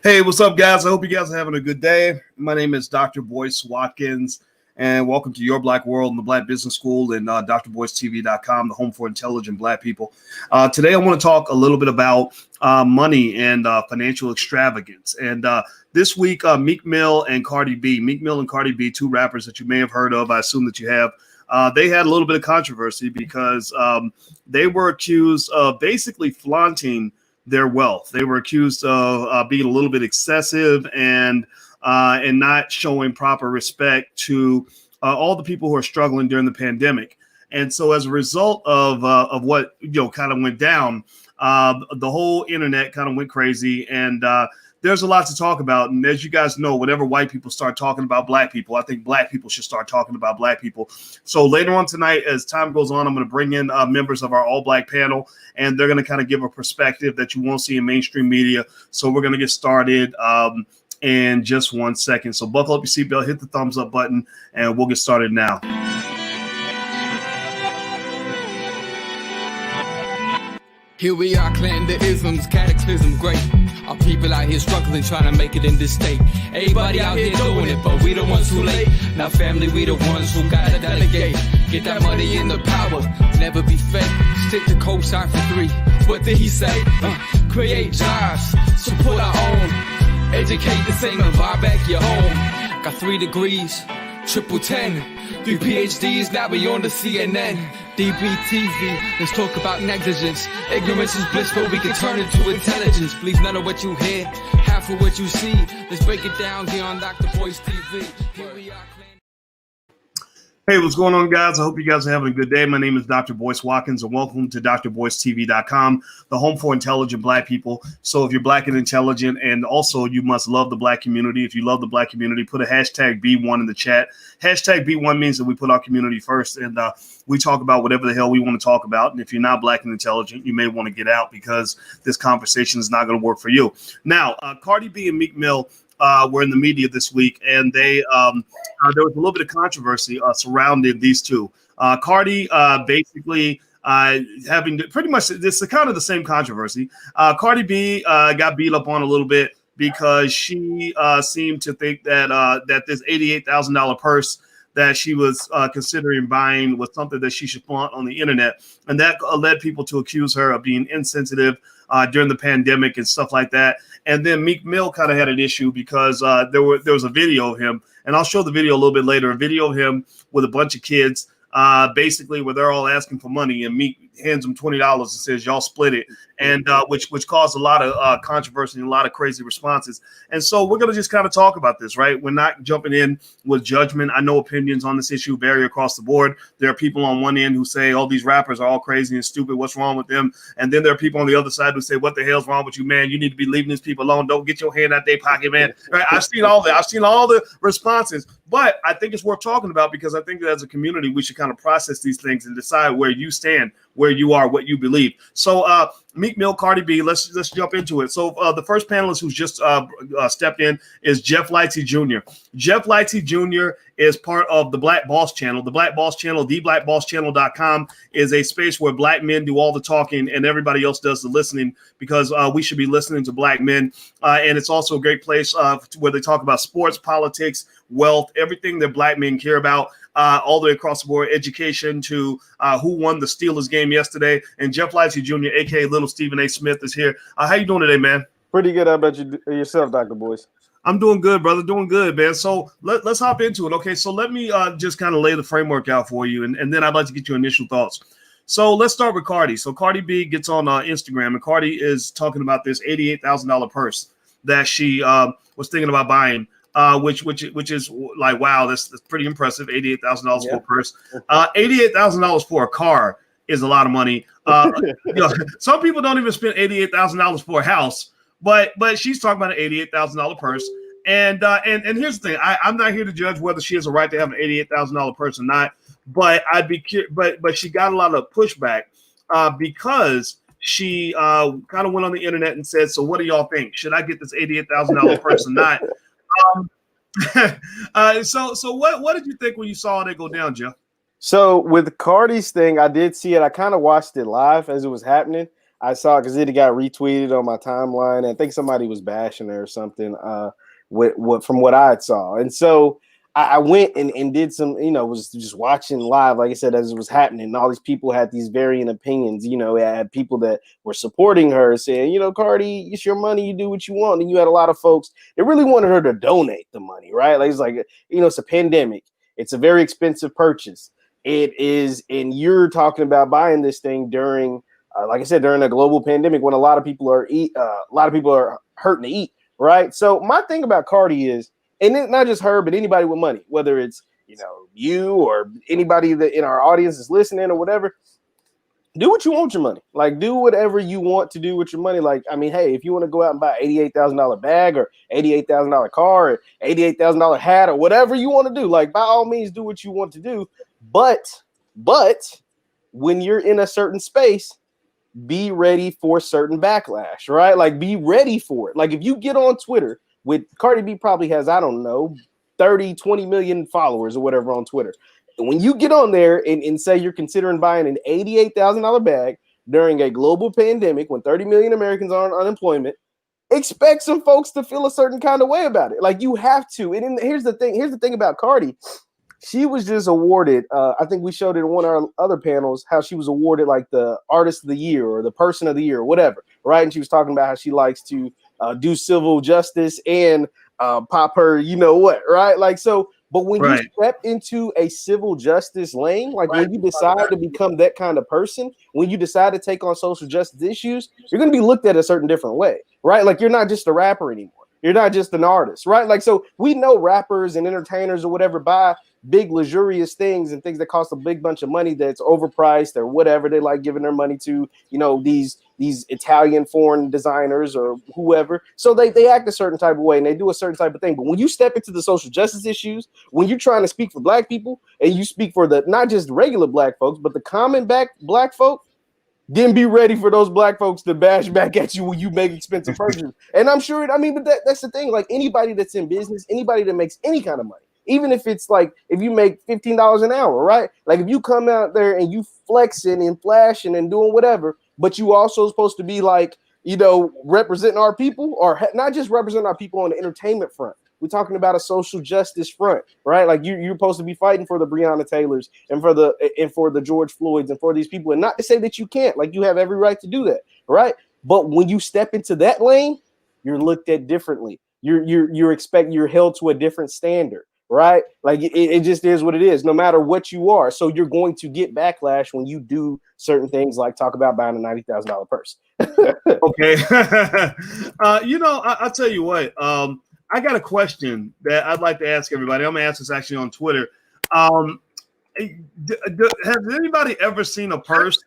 Hey, what's up, guys? I hope you guys are having a good day. My name is Dr. Boyce Watkins, and welcome to Your Black World and the Black Business School and drboycetv.com, the home for intelligent Black people. Today, I want to talk a little bit about money and financial extravagance. And this week, Meek Mill and Cardi B, two rappers that you may have heard of, I assume that you have, they had a little bit of controversy because they were accused of basically flaunting their wealth. They were accused of being a little bit excessive and not showing proper respect to all the people who are struggling during the pandemic. And so, as a result of what kind of went down, the whole internet kind of went crazy, and there's a lot to talk about. And as you guys know, whenever white people start talking about Black people, I think Black people should start talking about Black people. So later on tonight, as time goes on, I'm going to bring in members of our all Black panel, and they're going to kind of give a perspective that you won't see in mainstream media. So we're going to get started in just 1 second. So buckle up your seatbelt, hit the thumbs up button, and we'll get started now. Here we are, clan the isms, cataclysm, great. Our people out here struggling, trying to make it in this state. Everybody out here doing it, but we the ones too late. Now family, we the ones who gotta delegate. Get that money in the power, never be fake. Stick to co-sign for 3. What did he say? Create jobs, support our own. Educate the same and buy back your home. Got 3 degrees, triple 10. 3 PhDs, now we on the CNN. DBTV, let's talk about negligence. Ignorance is bliss, but we can turn it to intelligence. Believe none of what you hear, half of what you see. Let's break it down here on Dr. Boyce TV. Here we are. Hey, what's going on, guys? I hope you guys are having a good day. My name is Dr. Boyce Watkins, and welcome to drboycetv.com, the home for intelligent Black people. So if you're Black and intelligent, and also you must love the Black community. If you love the Black community, put a hashtag B1 in the chat. Hashtag B1 means that we put our community first, and we talk about whatever the hell we want to talk about. And if you're not Black and intelligent, you may want to get out because this conversation is not going to work for you. Now, Cardi B and Meek Mill were in the media this week, and they there was a little bit of controversy surrounding these two. Cardi basically having pretty much this is kind of the same controversy. Cardi B got beat up on a little bit because she seemed to think that that this $88,000 purse that she was considering buying was something that she should flaunt on the internet, and that led people to accuse her of being insensitive during the pandemic and stuff like that. And then Meek Mill kind of had an issue because there was a video of him, and I'll show the video a little bit later, a video of him with a bunch of kids, basically where they're all asking for money, and Meek hands them $20 and says, y'all split it, and which caused a lot of controversy and a lot of crazy responses. And so we're going to just kind of talk about this, right? We're not jumping in with judgment. I know opinions on this issue vary across the board. There are people on one end who say, oh, these rappers are all crazy and stupid. What's wrong with them? And then there are people on the other side who say, what the hell's wrong with you, man? You need to be leaving these people alone. Don't get your hand out their pocket, man. Right? I've seen all that. I've seen all the responses, but I think it's worth talking about because I think that as a community, we should kind of process these things and decide where you stand, where you are, what you believe. So Meek Mill, Cardi B, let's jump into it. So the first panelist who's just stepped in is Jeff Lightsey Jr. Jeff Lightsey Jr. is part of the Black Boss Channel. The Black Boss Channel, theblackbosschannel.com, is a space where Black men do all the talking and everybody else does the listening, because we should be listening to Black men. And it's also a great place where they talk about sports, politics, wealth, everything that Black men care about. All the way across the board, education to who won the Steelers game yesterday. And Jeff Lightsey Jr., a.k.a. Little Stephen A. Smith, is here. How you doing today, man? Pretty good. How about you yourself, Dr. Boyce? I'm doing good, brother. Doing good, man. So let's hop into it. Okay, so let me just kind of lay the framework out for you, and then I'd like to get your initial thoughts. So let's start with Cardi. So Cardi B gets on Instagram, and Cardi is talking about this $88,000 purse that she was thinking about buying. Which is like, wow, that's pretty impressive. $88,000 for a purse. $88,000 for a car is a lot of money. Some people don't even spend $88,000 for a house, but she's talking about an $88,000 purse. And here's the thing: I'm not here to judge whether she has a right to have an $88,000 purse or not. But I'd be but she got a lot of pushback because she kind of went on the internet and said, "So what do y'all think? Should I get this $88,000 purse or not?" So what did you think when you saw it go down, Jeff? So with Cardi's thing, I did see it. I kind of watched it live as it was happening. I saw it because it got retweeted on my timeline. And I think somebody was bashing her or something. From what I saw, and so I went and did some, was just watching live, like I said, as it was happening. And all these people had these varying opinions. I had people that were supporting her saying, Cardi, it's your money, you do what you want. And you had a lot of folks that really wanted her to donate the money, right? Like, it's like, it's a pandemic. It's a very expensive purchase. It is, and you're talking about buying this thing during, like I said, during a global pandemic when a lot of people are hurting to eat, right? So my thing about Cardi is, and it's not just her, but anybody with money, whether it's you or anybody that in our audience is listening or whatever, do what you want with your money. Like, do whatever you want to do with your money. Like, I mean, hey, if you want to go out and buy $88,000 bag or $88,000 car or $88,000 hat or whatever you want to do, like, by all means, do what you want to do. But when you're in a certain space, be ready for certain backlash, right? Like, be ready for it. Like, if you get on Twitter with Cardi B probably has, I don't know, 30, 20 million followers or whatever on Twitter. When you get on there and say you're considering buying an $88,000 bag during a global pandemic when 30 million Americans are on unemployment, expect some folks to feel a certain kind of way about it. Like, you have to. And here's the thing about Cardi. She was just awarded, I think we showed it in one of our other panels, how she was awarded like the Artist of the Year or the Person of the Year or whatever, right? And she was talking about how she likes to do civil justice and pop her, right? Like, so, but when you step into a civil justice lane, like when you decide to become that kind of person, when you decide to take on social justice issues, you're going to be looked at a certain different way, right? Like, you're not just a rapper anymore. You're not just an artist, right? Like, so we know rappers and entertainers or whatever buy big luxurious things and things that cost a big bunch of money that's overpriced or whatever they like giving their money to, these Italian foreign designers or whoever. So they act a certain type of way and they do a certain type of thing. But when you step into the social justice issues, when you're trying to speak for Black people and you speak for the not just regular Black folks, but the common Black folk, then be ready for those Black folks to bash back at you when you make expensive purchases. And I'm sure, but that's the thing. Like, anybody that's in business, anybody that makes any kind of money, even if it's like, if you make $15 an hour, right? Like, if you come out there and you flexing and flashing and doing whatever, but you also supposed to be like, representing our people, or not just representing our people on the entertainment front. We're talking about a social justice front, right? Like, you're supposed to be fighting for the Breonna Taylors and for the George Floyds and for these people. And not to say that you can't, like, you have every right to do that, right? But when you step into that lane, you're looked at differently. You're held to a different standard. Right? Like, it just is what it is, no matter what you are. So you're going to get backlash when you do certain things, like talk about buying a $90,000 purse. Okay. I'll tell you what. I got a question that I'd like to ask everybody. I'm gonna ask this actually on Twitter. Has anybody ever seen a purse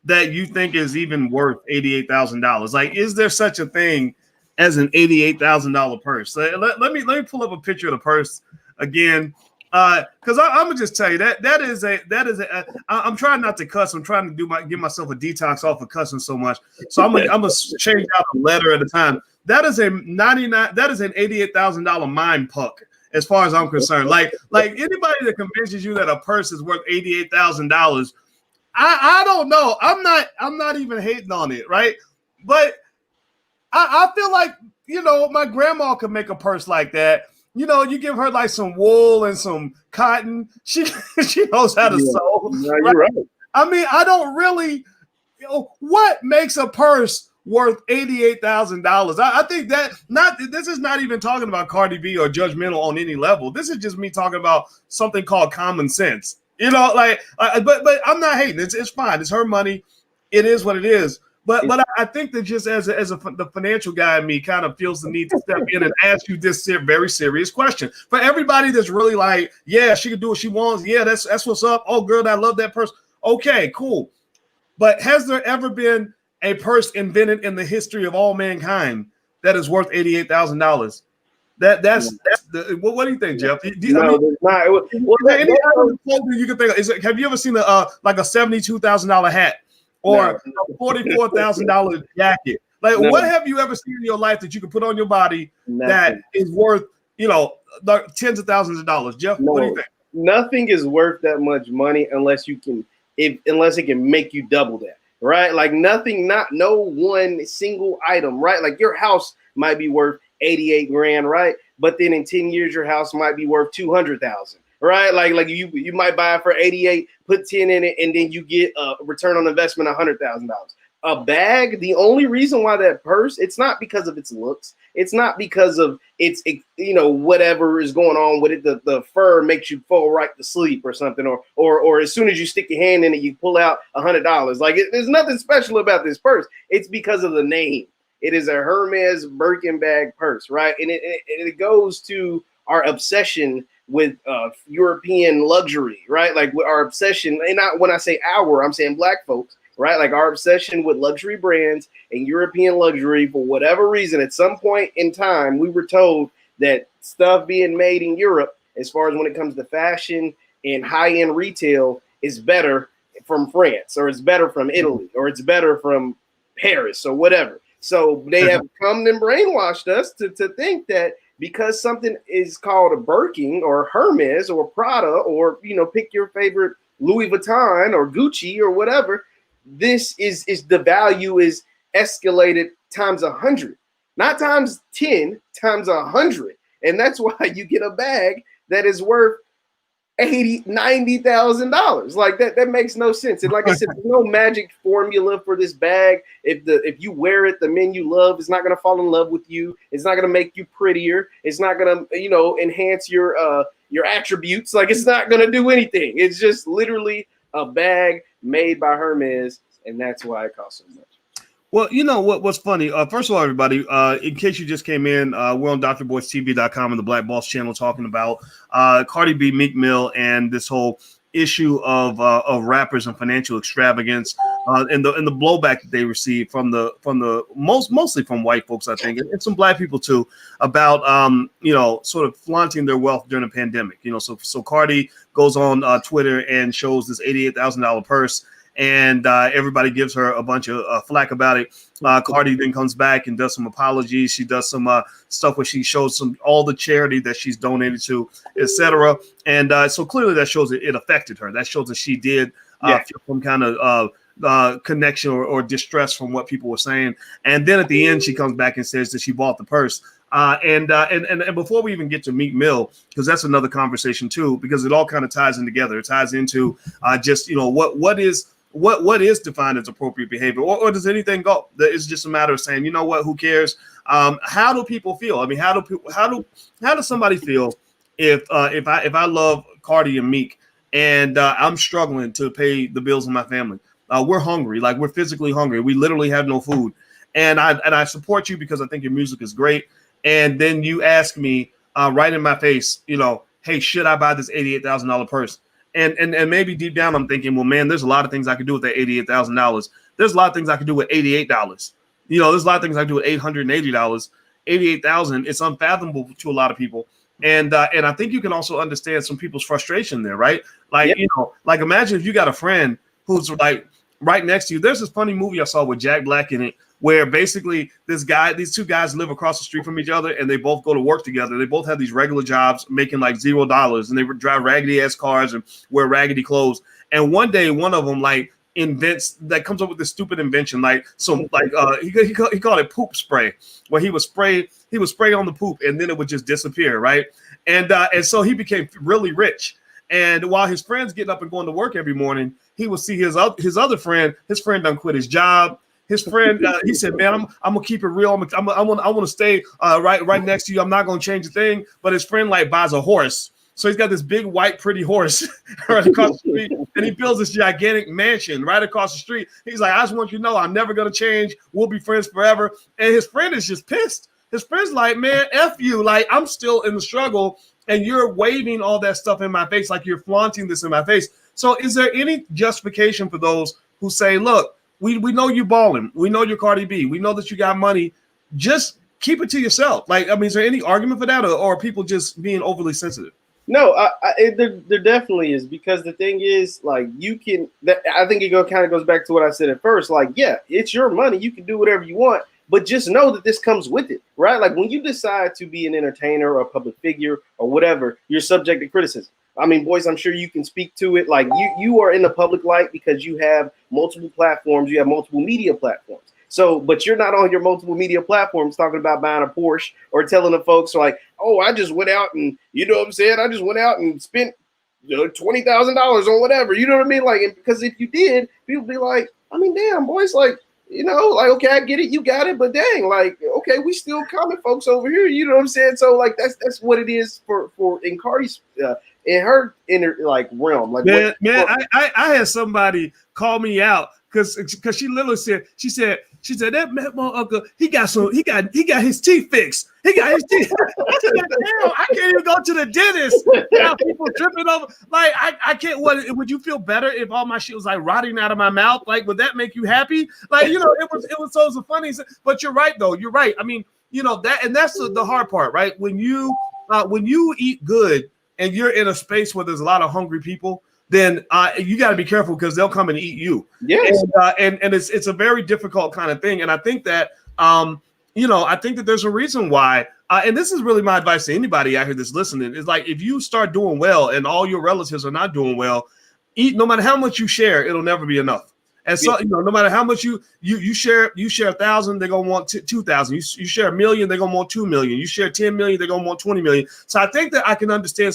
that you think is even worth $88,000? Like, is there such a thing as an $88,000 purse? Let me pull up a picture of the purse again, because I'm gonna just tell you that is a. I'm trying not to cuss. I'm trying to give myself a detox off of cussing so much. So I'm gonna change out a letter at a time. That is an $88,000 mind puck, as far as I'm concerned. Like anybody that convinces you that a purse is worth $88,000, I don't know. I'm not even hating on it, right? But I feel like, my grandma could make a purse like that. You give her like some wool and some cotton. She knows how to sew. Yeah, you're right. I mean, I don't really. What makes a purse worth $88,000? I think that this is not even talking about Cardi B or judgmental on any level. This is just me talking about something called common sense. But I'm not hating. It's fine. It's her money. It is what it is. But I think that just the financial guy in me kind of feels the need to step in and ask you this very serious question. For everybody that's really like, yeah, she can do what she wants. Yeah, that's what's up. Oh, girl, I love that purse. Okay, cool. But has there ever been a purse invented in the history of all mankind that is worth $88,000? What do you think, Jeff? There's not. Any other clothing you can think of? Have you ever seen a $72,000 hat? Or a $44,000 jacket. Like, what have you ever seen in your life that you can put on your body that is worth, tens of thousands of dollars? Jeff, what do you think? Nothing is worth that much money unless it can make you double that. right? Like nothing, no one single item, right? Like your house might be worth 88 grand, right? But then in 10 years, your house might be worth 200,000, right? Like you might buy it for 88, put 10 in it, and then you get a return on investment $100,000. A bag, the only reason why that purse, it's not because of its looks. It's not because of whatever is going on with it. The fur makes you fall right to sleep or something, or as soon as you stick your hand in it, you pull out $100. Like there's nothing special about this purse. It's because of the name. It is a Hermes Birkin bag purse, right? And it goes to our obsession with European luxury, right? Like with our obsession, and not when I say our, I'm saying black folks, right? Like our obsession with luxury brands and European luxury. For whatever reason, at some point in time, we were told that stuff being made in Europe, as far as when it comes to fashion and high-end retail, is better from France, or it's better from Italy, or it's better from Paris, or whatever. So they have come and brainwashed us to think that because something is called a Birkin or Hermes or Prada, or pick your favorite Louis Vuitton or Gucci or whatever, this is the value is escalated times 100, not times 10, times 100. And that's why you get a bag that is worth $80,000-$90,000. Like that makes no sense. And like I said, there's no magic formula for this bag. If you wear it, the men you love is not going to fall in love with you. It's not going to make you prettier. It's not going to enhance your attributes. Like it's not going to do anything. It's just literally a bag made by Hermes, and that's why it costs so much. Well, you know what's funny? First of all, everybody, in case you just came in, we're on drboystv.com and the Black Boss channel talking about Cardi B, Meek Mill, and this whole issue of rappers and financial extravagance, and the blowback that they receive from the mostly from white folks, I think, and some black people too, about sort of flaunting their wealth during the pandemic. So Cardi goes on Twitter and shows this $88,000 purse. And everybody gives her a bunch of flack about it. Cardi then comes back and does some apologies. She does some stuff where she shows all the charity that she's donated to, etc. And so clearly that shows it affected her. That shows that she did feel some kind of connection or distress from what people were saying. And then at the end, she comes back and says that she bought the purse. And before we even get to Meek Mill, because that's another conversation too, because it all kind of ties in together. It ties into what is defined as appropriate behavior, or does anything go? It's just a matter of saying, who cares? How do people feel? I mean, how does somebody feel if I love Cardi and Meek and I'm struggling to pay the bills in my family? We're hungry, like we're physically hungry. We literally have no food, and I support you because I think your music is great. And then you ask me right in my face, hey, should I buy this $88,000 purse? And maybe deep down I'm thinking, well, man, there's a lot of things I could do with that $88,000. There's a lot of things I could do with $88. There's a lot of things I could do with $880. $88,000. It's unfathomable to a lot of people. And I think you can also understand some people's frustration there, right? Like, like imagine if you got a friend who's like right next to you. There's this funny movie I saw with Jack Black in it, where basically these two guys live across the street from each other and they both go to work together. They both have these regular jobs making like $0, and they drive raggedy ass cars and wear raggedy clothes. And one day, one of them comes up with this stupid invention, he called it poop spray, where he would spray on the poop and then it would just disappear, right? And so he became really rich. And while his friend's getting up and going to work every morning, he would see his other friend. His friend done quit his job. His friend, he said, "Man, I'm gonna keep it real. I want to stay right next to you. I'm not gonna change a thing." But his friend buys a horse, so he's got this big white pretty horse right across the street, and he builds this gigantic mansion right across the street. He's like, "I just want you to know, I'm never gonna change. We'll be friends forever." And his friend is just pissed. His friend's like, "Man, F you. Like I'm still in the struggle, and you're waving all that stuff in my face, like you're flaunting this in my face." So, is there any justification for those who say, "Look, we know you balling. We know you're Cardi B. We know that you got money. Just keep it to yourself." Is there any argument for that, or are people just being overly sensitive? No, there definitely is, because the thing is, I think it kind of goes back to what I said at first. It's your money. You can do whatever you want, but just know that this comes with it, right? Like when you decide to be an entertainer or a public figure or whatever, you're subject to criticism. I mean, boys, I'm sure you can speak to it. Like you are in the public light because you have multiple platforms, you have multiple media platforms. So, but you're not on your multiple media platforms talking about buying a Porsche or telling the folks like, oh, I just went out and, you know what I'm saying? I just went out and spent $20,000 on whatever. You know what I mean? Like, because if you did, people be like, I mean, damn, boys, like, you know, like, okay, I get it, you got it, but dang, like, okay, we still coming, folks over here. You know what I'm saying? So, like, that's what it is for in Cardi's in her inner like realm. Like, man, I had somebody call me out because she literally said, she said that motherfucker, he got his teeth fixed. He got his teeth. I said, damn, I can't even go to the dentist. Now people tripping over. Like, I can't. What would you feel better if all my shit was like rotting out of my mouth? Like, would that make you happy? Like, you know, it was so funny. But you're right though. You're right. I mean, you know that, and that's the hard part, right? When you eat good and you're in a space where there's a lot of hungry people, then you got to be careful because they'll come and eat you. Yes. And it's a very difficult kind of thing. And I think that, you know, I think that there's a reason why, and this is really my advice to anybody out here that's listening, is like, if you start doing well and all your relatives are not doing well, eat, no matter how much you share, it'll never be enough. And so, you know, no matter how much you share 1,000, they're gonna want 2,000. You share 1 million, they're gonna want 2 million. You share 10 million, they're gonna want 20 million. So I think that I can understand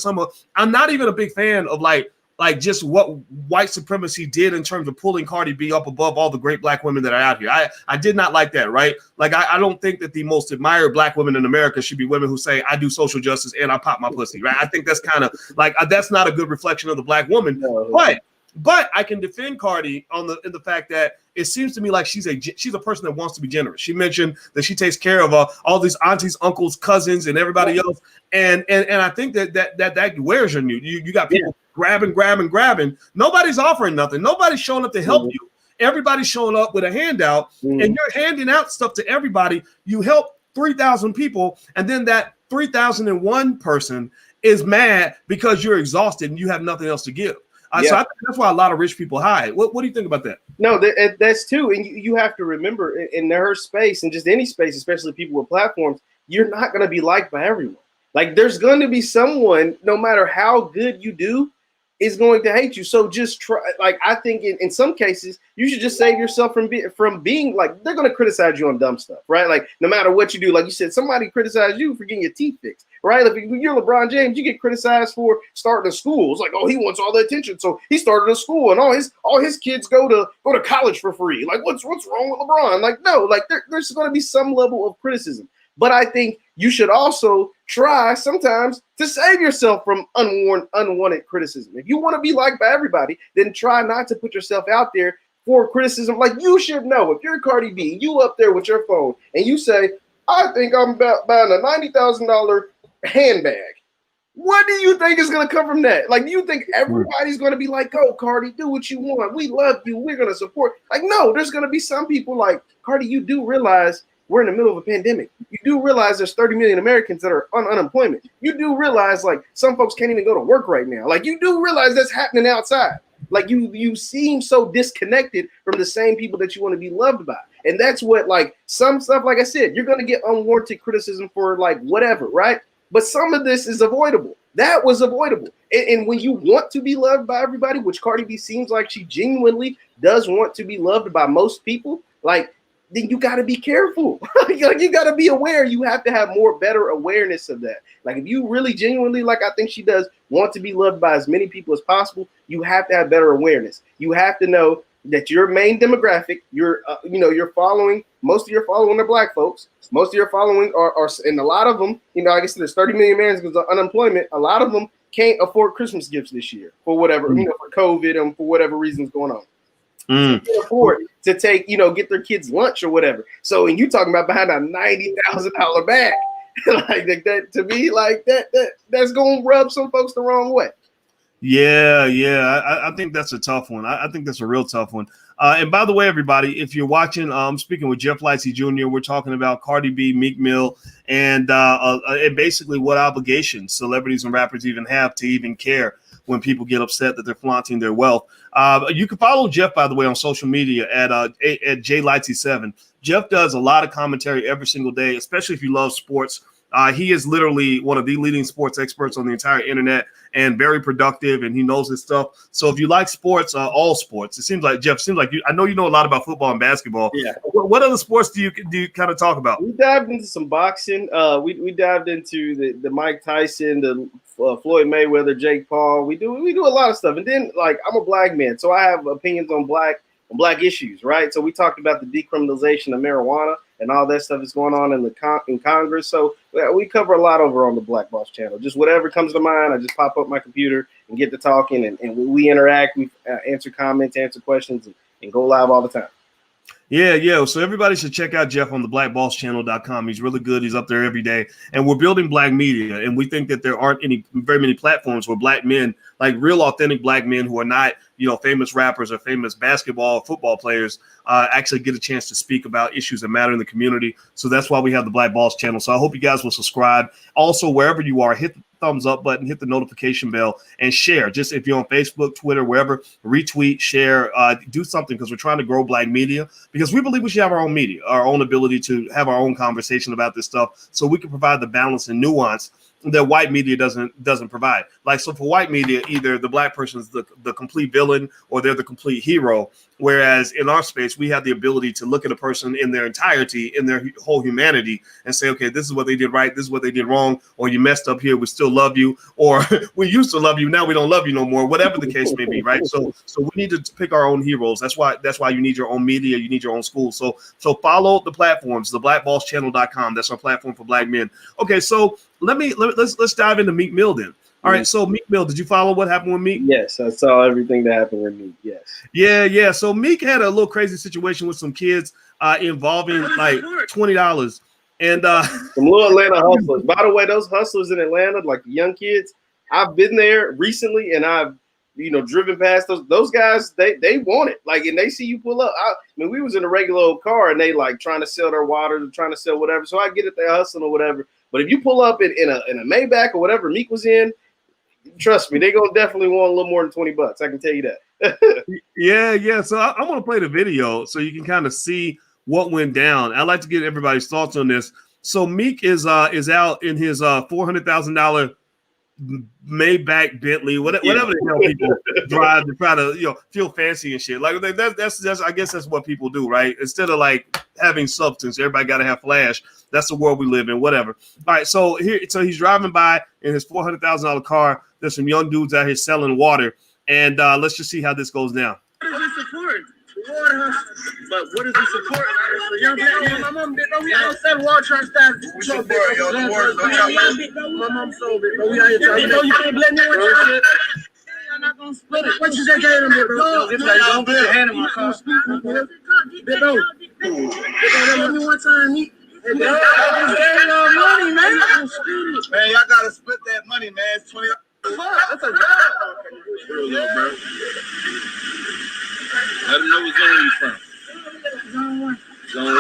I'm not even a big fan of like just what white supremacy did in terms of pulling Cardi B up above all the great black women that are out here. I did not like that, right? Like, I don't think that the most admired black women in America should be women who say, I do social justice and I pop my pussy, right? I think that's kind of like, that's not a good reflection of the black woman. No. But I can defend Cardi in the fact that it seems to me like she's a person that wants to be generous. She mentioned that she takes care of all these aunties, uncles, cousins, and everybody else. And I think that wears on you. You got people grabbing. Nobody's offering nothing. Nobody's showing up to help you. Everybody's showing up with a handout, and you're handing out stuff to everybody. You help 3,000 people, and then that 3,001 person is mad because you're exhausted and you have nothing else to give. So I think that's why a lot of rich people hide. What do you think about that? No, that's too. And you have to remember, in her space and just any space, especially people with platforms, you're not going to be liked by everyone. Like, there's going to be someone, no matter how good you do, is going to hate you. So just try. Like, I think in some cases, you should just save yourself from being like, they're going to criticize you on dumb stuff, right? Like, no matter what you do, like you said, somebody criticized you for getting your teeth fixed, right? If you're LeBron James, you get criticized for starting a school. It's like, oh, he wants all the attention, so he started a school, and all his kids go to college for free. Like, what's wrong with LeBron? Like, no, like there's going to be some level of criticism. But I think you should also try sometimes to save yourself from unwanted criticism. If you want to be liked by everybody, then try not to put yourself out there for criticism. Like, you should know, if you're Cardi B, you up there with your phone and you say, I think I'm about buying a $90,000 handbag. What do you think is going to come from that? Like, do you think everybody's going to be like, oh, Cardi, do what you want. We love you. We're going to support. Like, no, there's going to be some people like, Cardi, you do realize we're in the middle of a pandemic. You do realize there's 30 million Americans that are on unemployment. You do realize, like, some folks can't even go to work right now. Like, you do realize that's happening outside. Like, you seem so disconnected from the same people that you want to be loved by. And that's what, like, some stuff, like I said, you're going to get unwarranted criticism for, like, whatever, right? But some of this is avoidable. That was avoidable. And when you want to be loved by everybody, which Cardi B seems like she genuinely does want to be loved by most people, like, then you got to be careful. Like, you got to be aware. You have to have better awareness of that. Like, if you really genuinely, like I think she does, want to be loved by as many people as possible, you have to have better awareness. You have to know that your main demographic, your following, most of your following are black folks. Most of your following are, and a lot of them, like I said, there's 30 million Americans because of unemployment. A lot of them can't afford Christmas gifts this year for whatever, for COVID and for whatever reasons going on. They can't afford to take, get their kids lunch or whatever. So when you talking about behind a $90,000 bag, like that, to me, like that's going to rub some folks the wrong way. Yeah. I think that's a tough one. I think that's a real tough one. And by the way, everybody, if you're watching, I'm speaking with Jeff Lightsey Jr. We're talking about Cardi B, Meek Mill, and basically what obligations celebrities and rappers even have to even care when people get upset that they're flaunting their wealth. You can follow Jeff, by the way, on social media at JLightsey7. Jeff does a lot of commentary every single day, especially if you love sports. He is literally one of the leading sports experts on the entire internet and very productive, and he knows his stuff. So if you like sports, all sports, it seems like, Jeff, I know you know a lot about football and basketball. Yeah. What other sports do you kind of talk about? We dived into some boxing. We dived into the Mike Tyson, the Floyd Mayweather, Jake Paul. We do a lot of stuff. And then, like, I'm a black man, so I have opinions on black issues, right? So we talked about the decriminalization of marijuana and all that stuff that's going on in Congress. So we cover a lot over on the Black Boss channel. Just whatever comes to mind, I just pop up my computer and get to talking, and we interact. We answer comments, answer questions, and go live all the time. Yeah. So everybody should check out Jeff on the blackbosschannel.com. He's really good. He's up there every day. And we're building black media. And we think that there aren't very many platforms where black men, like real authentic black men who are not, famous rappers or famous basketball or football players, actually get a chance to speak about issues that matter in the community. So that's why we have the Black Boss channel. So I hope you guys will subscribe. Also, wherever you are, hit the thumbs up button, hit the notification bell, and share. Just if you're on Facebook, Twitter, wherever, retweet, share, do something, because we're trying to grow black media, because we believe we should have our own media, our own ability to have our own conversation about this stuff, so we can provide the balance and nuance that white media doesn't provide. Like, so for white media, either the black person's the complete villain or they're the complete hero. Whereas in our space, we have the ability to look at a person in their entirety, in their whole humanity, and say, okay, this is what they did right, this is what they did wrong, or you messed up here, we still love you, or we used to love you, now we don't love you no more, whatever the case may be, right? So we need to pick our own heroes. That's why you need your own media, you need your own school. So follow the platforms, the blackbosschannel.com. That's our platform for black men. Okay, so let's dive into Meek Mill then. All right, so Meek Mill, did you follow what happened with Meek? Yes, I saw everything that happened with Meek. Yes. Yeah. So Meek had a little crazy situation with some kids involving like $20 and some little Atlanta hustlers. By the way, those hustlers in Atlanta, like the young kids, I've been there recently, and I've driven past those guys. They want it, like, and they see you pull up. I mean, we was in a regular old car, and they like trying to sell their water, or trying to sell whatever. So I get it, they're hustling or whatever. But if you pull up in a Maybach or whatever Meek was in, trust me, they gonna definitely want a little more than $20. I can tell you that. Yeah. So I want to play the video so you can kind of see what went down. I'd like to get everybody's thoughts on this. So Meek is out in his $400,000 Maybach Bentley, whatever the hell people drive to try to feel fancy and shit. Like that's I guess that's what people do, right? Instead of like having substance, everybody got to have flash. That's the world we live in. Whatever. All right, so he's driving by in his $400,000 car. There's some young dudes out here selling water, and let's just see how this goes down. What does he support? Water hustlers. But what does he support? Young black man, my mom did. We don't sell water trying to start. We support y'all. My mom sold it, but we out here trying to. You can't blame me with your shit. I'm not gonna split it. What you say, Gator, bro? Don't put your hand in my car. Big bro. Let me one time, Meek. Hey, bro, money, man. Man, y'all gotta split that money, man. It's $20. That's a job. Yeah, bro. Let them know what zone you from. Zone 1. Zone 1.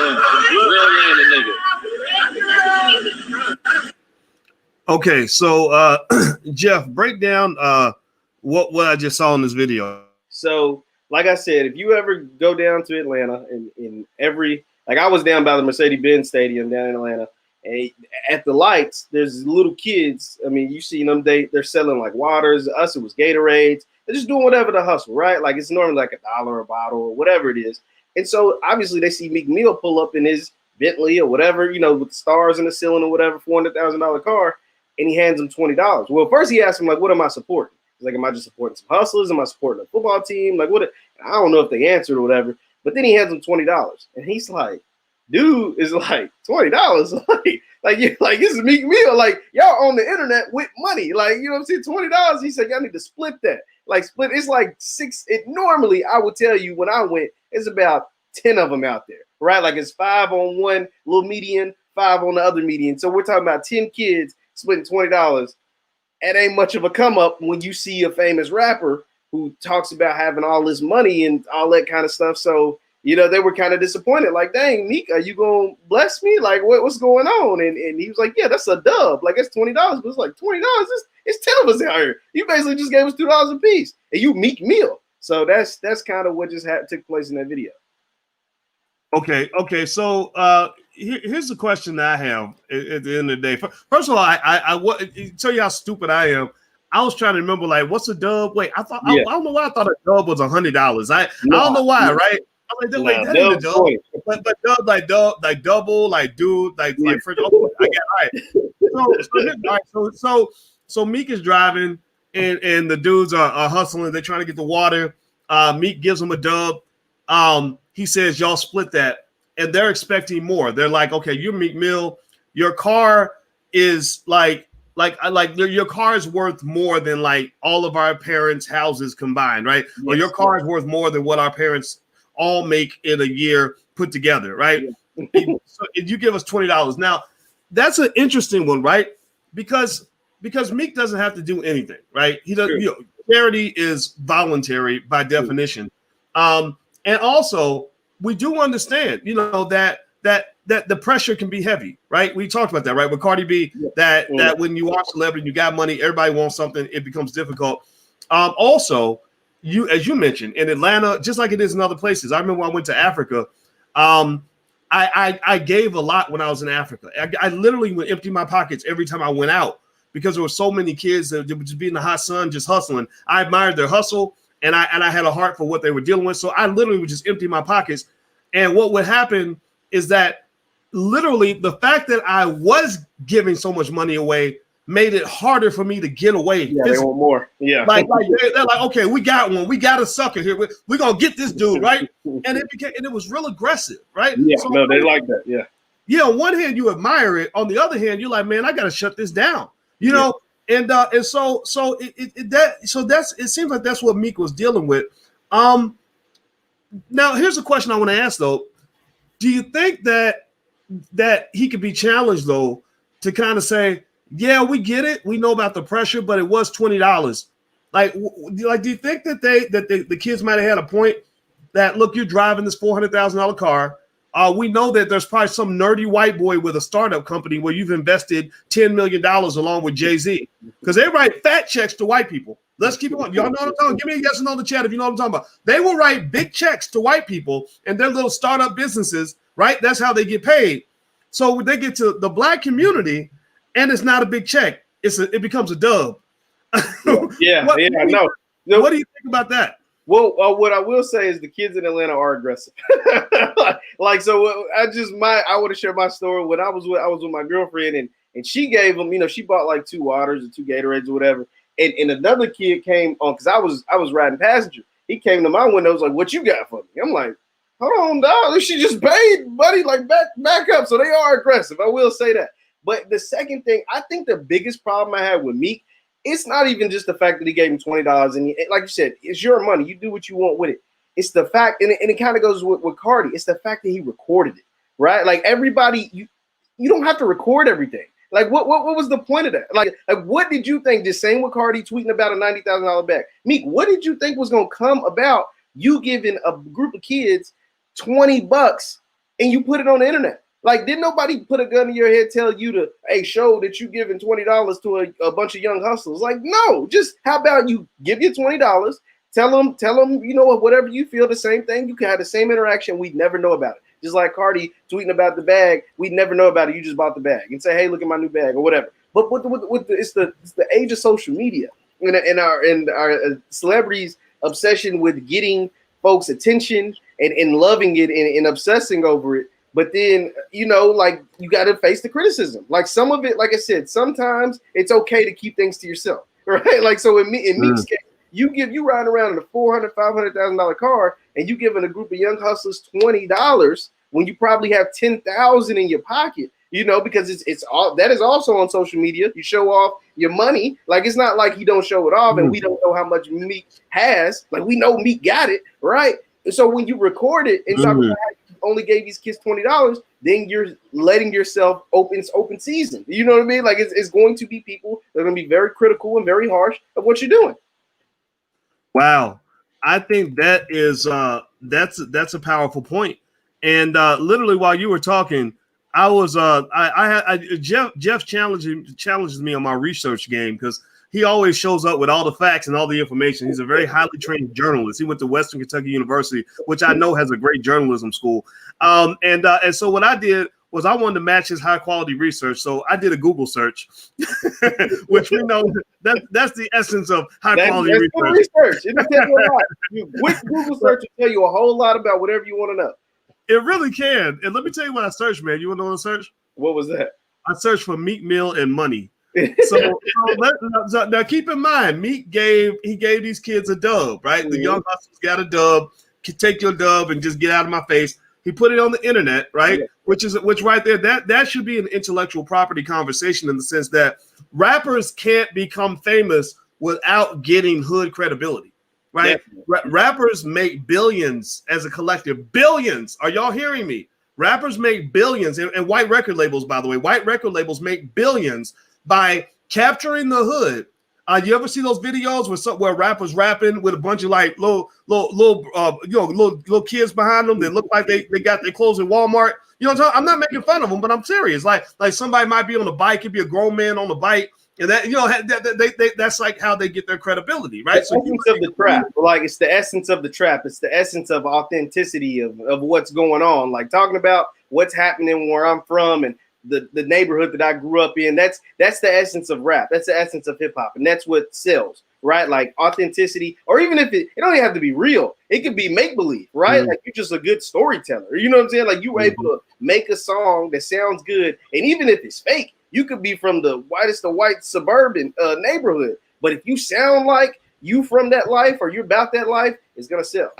Real land, nigga. Okay, so Jeff, break down what I just saw in this video. So, like I said, if you ever go down to Atlanta, in every, like I was down by the Mercedes-Benz Stadium down in Atlanta, and at the lights, there's little kids. I mean, you see them, they're selling like waters. Us, it was Gatorades. They're just doing whatever to hustle, right? Like it's normally like $1 a bottle or whatever it is. And so obviously they see Meek Mill pull up in his Bentley or whatever, with the stars in the ceiling or whatever, $400,000 car, and he hands him $20. Well, first he asked him, like, what am I supporting? He's like, am I just supporting some hustlers? Am I supporting a football team? Like, what? I don't know if they answered or whatever. But then he hands him $20, and he's like, dude is like $20, like this is Meek Mill, like y'all on the internet with money, like what I'm saying, $20. He said y'all need to split that, like split. It's like six. It normally I would tell you when I went, it's about 10 of them out there, right? Like it's 5 on one little median, 5 on the other median. So we're talking about 10 kids splitting $20. It ain't much of a come up when you see a famous rapper who talks about having all this money and all that kind of stuff. So they were kind of disappointed. Like, dang, Meek, are you gonna bless me? Like, what's going on? And he was like, yeah, that's a dub. Like, it's $20, but it's like $20. It's 10 of us out here. You basically just gave us $2 a piece, and you Meek Mill. So that's kind of what just took place in that video. Okay. So here's the question that I have at the end of the day. First of all, I tell you how stupid I am. I was trying to remember, like, what's a dub? Wait, I don't know why I thought a dub was $100. I don't know why, right? I'm like, wait, that ain't a dub. But dub, like double, like dude, like French. Okay, I got all right. So Meek is driving, and the dudes are hustling. They're trying to get the water. Meek gives him a dub. He says, y'all split that. And they're expecting more. They're like, okay, you're Meek Mill. Your car is like your car is worth more than like all of our parents' houses combined, right? Yes, or your car is worth more than what our parents all make in a year put together, right? Yeah. So if you give us $20. Now, that's an interesting one, right? Because Meek doesn't have to do anything, right? He doesn't. Sure. Charity is voluntary by definition, and also we do understand, that the pressure can be heavy, right? We talked about that, right? With Cardi B, that when you are a celebrity, you got money, everybody wants something, it becomes difficult. Also, as you mentioned, in Atlanta, just like it is in other places. I remember when I went to Africa. I gave a lot when I was in Africa. I literally would empty my pockets every time I went out because there were so many kids that would just be in the hot sun, just hustling. I admired their hustle, and I had a heart for what they were dealing with. So I literally would just empty my pockets. And what would happen is that literally the fact that I was giving so much money away made it harder for me to get away. Yeah, they want more. Yeah. Like they're like, okay, we got one. We got a sucker here. We're going to get this dude, right? And it was real aggressive, right? Yeah, so no, they like that. Yeah. Yeah, on one hand, you admire it. On the other hand, you're like, man, I got to shut this down, know? And so it seems like that's what Meek was dealing with. Now, here's a question I want to ask, though. Do you think that he could be challenged, though, to kind of say, yeah, we get it. We know about the pressure, but it was $20. Like, do you think that the kids might have had a point that, look, you're driving this $400,000 car. We know that there's probably some nerdy white boy with a startup company where you've invested $10 million along with Jay-Z because they write fat checks to white people. Let's keep it on. Y'all know what I'm talking about? Give me a yes or no in the chat if you know what I'm talking about. They will write big checks to white people and their little startup businesses, right? That's how they get paid. So when they get to the black community and it's not a big check, it becomes a dub. Yeah, what do you think about that? Well, what I will say is the kids in Atlanta are aggressive. I want to share my story. When I was with my girlfriend and she gave them, she bought like 2 waters or 2 Gatorades or whatever. And another kid came on because I was riding passenger. He came to my window, was like, "What you got for me?" I'm like, "Hold on, dog. She just paid, buddy. Like back up." So they are aggressive. I will say that. But the second thing, I think the biggest problem I had with Meek, it's not even just the fact that he gave him $20 and like you said, it's your money. You do what you want with it. It's the fact, and it kind of goes with Cardi. It's the fact that he recorded it, right? Like everybody, you don't have to record everything. Like what was the point of that? Like what did you think? Just saying with Cardi tweeting about a $90,000 bag. Meek, what did you think was gonna come about you giving a group of kids $20 and you put it on the internet? Like, did nobody put a gun in your head, tell you to, hey, show that you giving $20 to a bunch of young hustlers? Like, no, just how about you give you $20, tell them, whatever you feel, the same thing. You can have the same interaction. We'd never know about it. Just like Cardi tweeting about the bag, we'd never know about it. You just bought the bag and say, hey, look at my new bag or whatever. But it's the age of social media and our celebrities' obsession with getting folks' attention and loving it and obsessing over it. But then, like you got to face the criticism. Like some of it, like I said, sometimes it's okay to keep things to yourself, right? Like so in Meek's case, you riding around in a $400,000, $500,000 car, and you giving a group of young hustlers $20 when you probably have $10,000 in your pocket. Because it's all that is also on social media. You show off your money. Like it's not like he don't show it off, and we don't know how much Meek has. Like we know Meek got it, right? And so when you record it and talk about how you only gave these kids $20, then you're letting yourself open season. You know what I mean? Like it's going to be people that are going to be very critical and very harsh of what you're doing. Wow, I think that is that's a powerful point. And literally while you were talking, I was Jeff challenges me on my research game because he always shows up with all the facts and all the information. He's a very highly trained journalist. He went to Western Kentucky University, which I know has a great journalism school. And so what I did was I wanted to match his high quality research. So I did a Google search, which we know that's the essence of high quality research. It tell you a lot. With Google search will tell you a whole lot about whatever you want to know. It really can. And let me tell you what I searched, man. You want to know what I searched? What was that? I searched for Meek Mill and money. So now keep in mind, Meek gave these kids a dub, right? Mm-hmm. The young hustlers got a dub. Take your dub and just get out of my face. He put it on the internet, right? Yeah. Which right there, that should be an intellectual property conversation in the sense that rappers can't become famous without getting hood credibility, right? Rappers make billions as a collective. Billions. Are y'all hearing me? Rappers make billions, and white record labels, by the way, white record labels make billions by capturing the hood. You ever see those videos where rappers rapping with a bunch of like little kids behind them that look like they got their clothes at Walmart? You know, I'm not making fun of them, but I'm serious. Like somebody might be on a bike, it'd be a grown man on the bike, and that that's like how they get their credibility, right? The essence of the trap, like it's the essence of the trap. It's the essence of authenticity of what's going on. Like talking about what's happening where I'm from and the neighborhood that I grew up in. That's the essence of rap. That's the essence of hip hop, and that's what sells, right? Like authenticity, or even if it don't even have to be real. It could be make believe, right? Mm-hmm. Like you're just a good storyteller. You know what I'm saying? Like you were able to make a song that sounds good, and even if it's fake, you could be from the whitest of white suburban neighborhood, but if you sound like you from that life or you're about that life, it's gonna sell.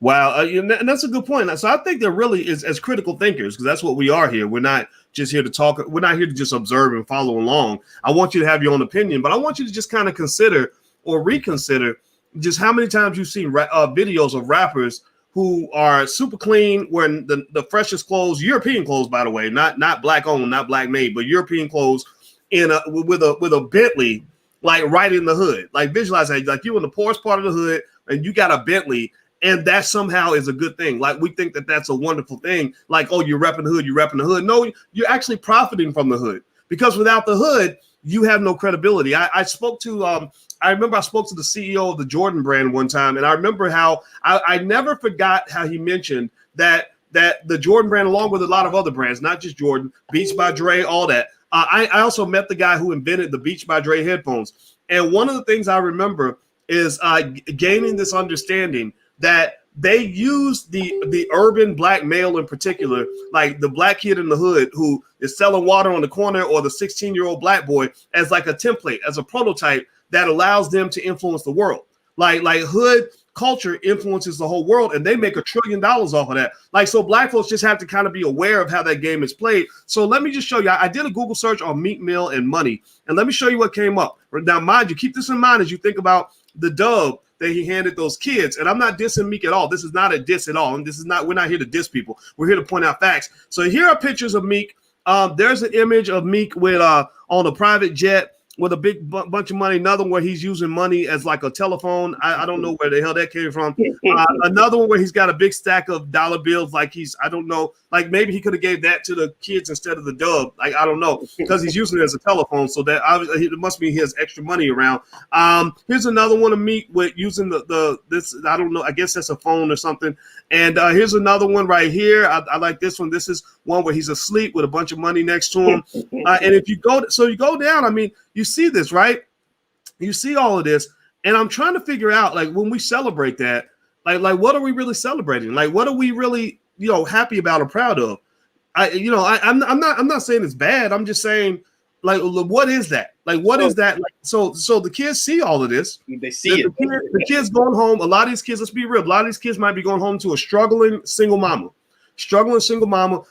Wow, and that's a good point. So I think there really is, as critical thinkers, because that's what we are here. We're not just here to talk. We're not here to just observe and follow along. I want you to have your own opinion, but I want you to just kind of consider or reconsider just how many times you've seen videos of rappers who are super clean, wearing the freshest clothes, European clothes, by the way, not black owned, not black made, but European clothes with a Bentley, like right in the hood. Like visualize that, like you in the poorest part of the hood, and you got a Bentley. And that somehow is a good thing. Like we think that that's a wonderful thing. Like, oh, you're repping the hood, you're repping the hood. No, you're actually profiting from the hood, because without the hood, you have no credibility. I remember I spoke to the CEO of the Jordan brand one time, and I remember how I never forgot how he mentioned that the Jordan brand, along with a lot of other brands, not just Jordan, Beats by Dre, all that. I also met the guy who invented the Beats by Dre headphones. And one of the things I remember is gaining this understanding that they use the urban black male in particular, like the black kid in the hood who is selling water on the corner, or the 16-year-old black boy, as like a template, as a prototype that allows them to influence the world. Like hood culture influences the whole world, and they make $1 trillion off of that. Like, so black folks just have to kind of be aware of how that game is played. So let me just show you. I did a Google search on Meek Mill and money, and let me show you what came up. Now, mind you, keep this in mind as you think about the dub that he handed those kids. And I'm not dissing Meek at all. This is not a diss at all. And we're not here to diss people. We're here to point out facts. So here are pictures of Meek. There's an image of Meek with on a private jet with a big bunch of money. Another one where he's using money as like a telephone. I don't know where the hell that came from. Another one where he's got a big stack of dollar bills. Like I don't know, like maybe he could have gave that to the kids instead of the dub. Like, I don't know, because he's using it as a telephone. So that obviously it must mean he has extra money around. Here's another one of Meek with using this. I don't know. I guess that's a phone or something. And here's another one right here. I like this one. This is one where he's asleep with a bunch of money next to him. And if you go down, I mean, you see this, right? You see all of this, and I'm trying to figure out, like, when we celebrate that, like what are we really celebrating? Like, what are we really, happy about or proud of? I'm not saying it's bad. I'm just saying, like, what is that? Like, what is that? Like, so the kids see all of this. They see it. The kids going home. A lot of these kids, let's be real. A lot of these kids might be going home to a struggling single mama.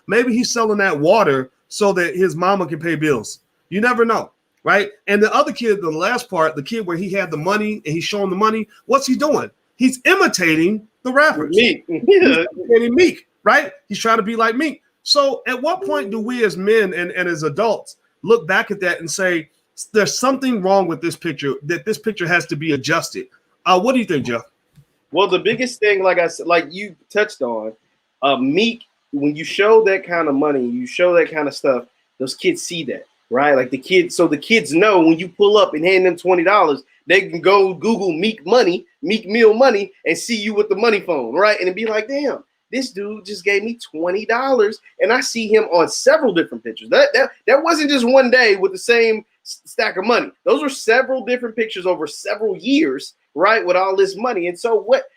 Maybe he's selling that water so that his mama can pay bills. You never know. Right. And the other kid, the last part, the kid where he had the money and he's showing the money, what's he doing? He's imitating the rappers. Meek. He's imitating Meek, right? He's trying to be like Meek. So at what point do we as men and as adults look back at that and say, there's something wrong with this picture, that this picture has to be adjusted? What do you think, Jeff? Well, the biggest thing, like I said, like you touched on, Meek, when you show that kind of money, you show that kind of stuff, those kids see that. Right, like the kids know when you pull up and hand them $20, they can go Google Meek Mill money, and see you with the money phone, right? And it'd be like, damn, this dude just gave me $20, and I see him on several different pictures. That wasn't just one day with the same stack of money. Those were several different pictures over several years, right? With all this money. And so what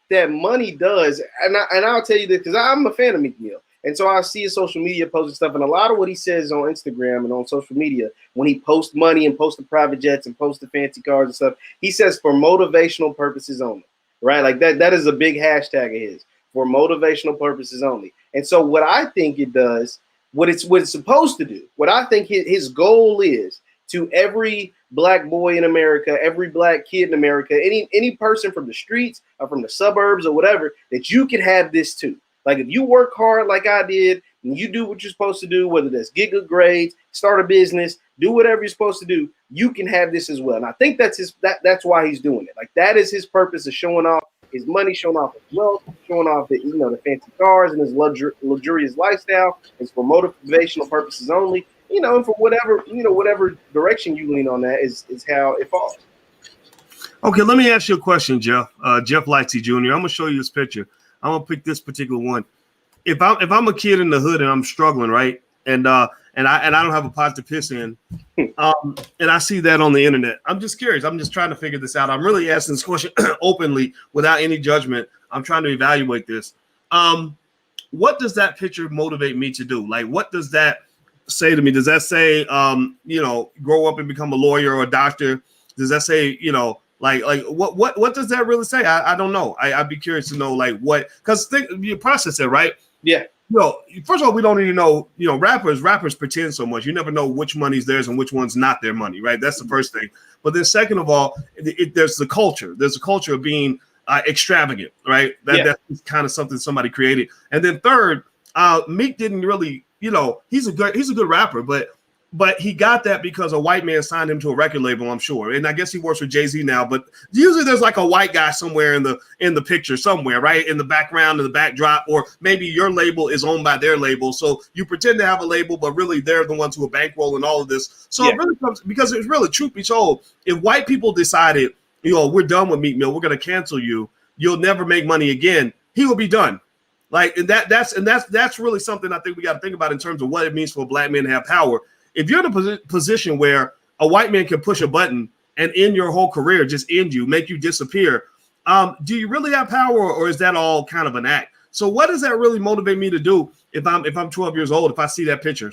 that money does, and I'll tell you this because I'm a fan of Meek Mill. And so I see his social media posting stuff, and a lot of what he says on Instagram and on social media, when he posts money and posts the private jets and posts the fancy cars and stuff, he says for motivational purposes only, right? Like that is a big hashtag of his, for motivational purposes only. And so what I think it does, what it's supposed to do, what I think his goal is to every black boy in America, every black kid in America, any person from the streets or from the suburbs or whatever, that you can have this too. Like if you work hard like I did and you do what you're supposed to do, whether that's get good grades, start a business, do whatever you're supposed to do, you can have this as well. And I think that's that's why he's doing it. Like that is his purpose of showing off his money, showing off his wealth, showing off the the fancy cars and his luxurious lifestyle. It's for motivational purposes only. And for whatever direction you lean on that is how it falls. Okay, let me ask you a question, Jeff. Jeff Lightsey Jr. I'm gonna show you this picture. I'm gonna pick this particular one. If I'm a kid in the hood and I'm struggling, right, and I don't have a pot to piss in, and I see that on the internet, I'm just curious. I'm just trying to figure this out. I'm really asking this question openly, without any judgment. I'm trying to evaluate this. What does that picture motivate me to do? Like, what does that say to me? Does that say, grow up and become a lawyer or a doctor? Does that say, like what does that really say? I don't know. I'd be curious to know like what, because you process it, right? Yeah. First of all, we don't even know, rappers pretend so much. You never know which money's theirs and which one's not their money, right? That's the first thing. But then second of all, there's the culture. There's a culture of being extravagant, right? That's kind of something somebody created. And then third, Meek didn't really, he's a good rapper, but he got that because a white man signed him to a record label, I'm sure. And I guess he works with Jay-Z now, but usually there's like a white guy somewhere in the picture somewhere, right? In the background, in the backdrop, or maybe your label is owned by their label. So you pretend to have a label, but really they're the ones who are bankrolling all of this. So it really comes, because it's really, truth be told, if white people decided, we're done with Meek Mill, we're going to cancel you, you'll never make money again, he will be done. Like, and that's really something I think we got to think about in terms of what it means for a black man to have power. If you're in a position where a white man can push a button and end your whole career, just end you, make you disappear, do you really have power, or is that all kind of an act? So what does that really motivate me to do if I'm 12 years old, if I see that picture?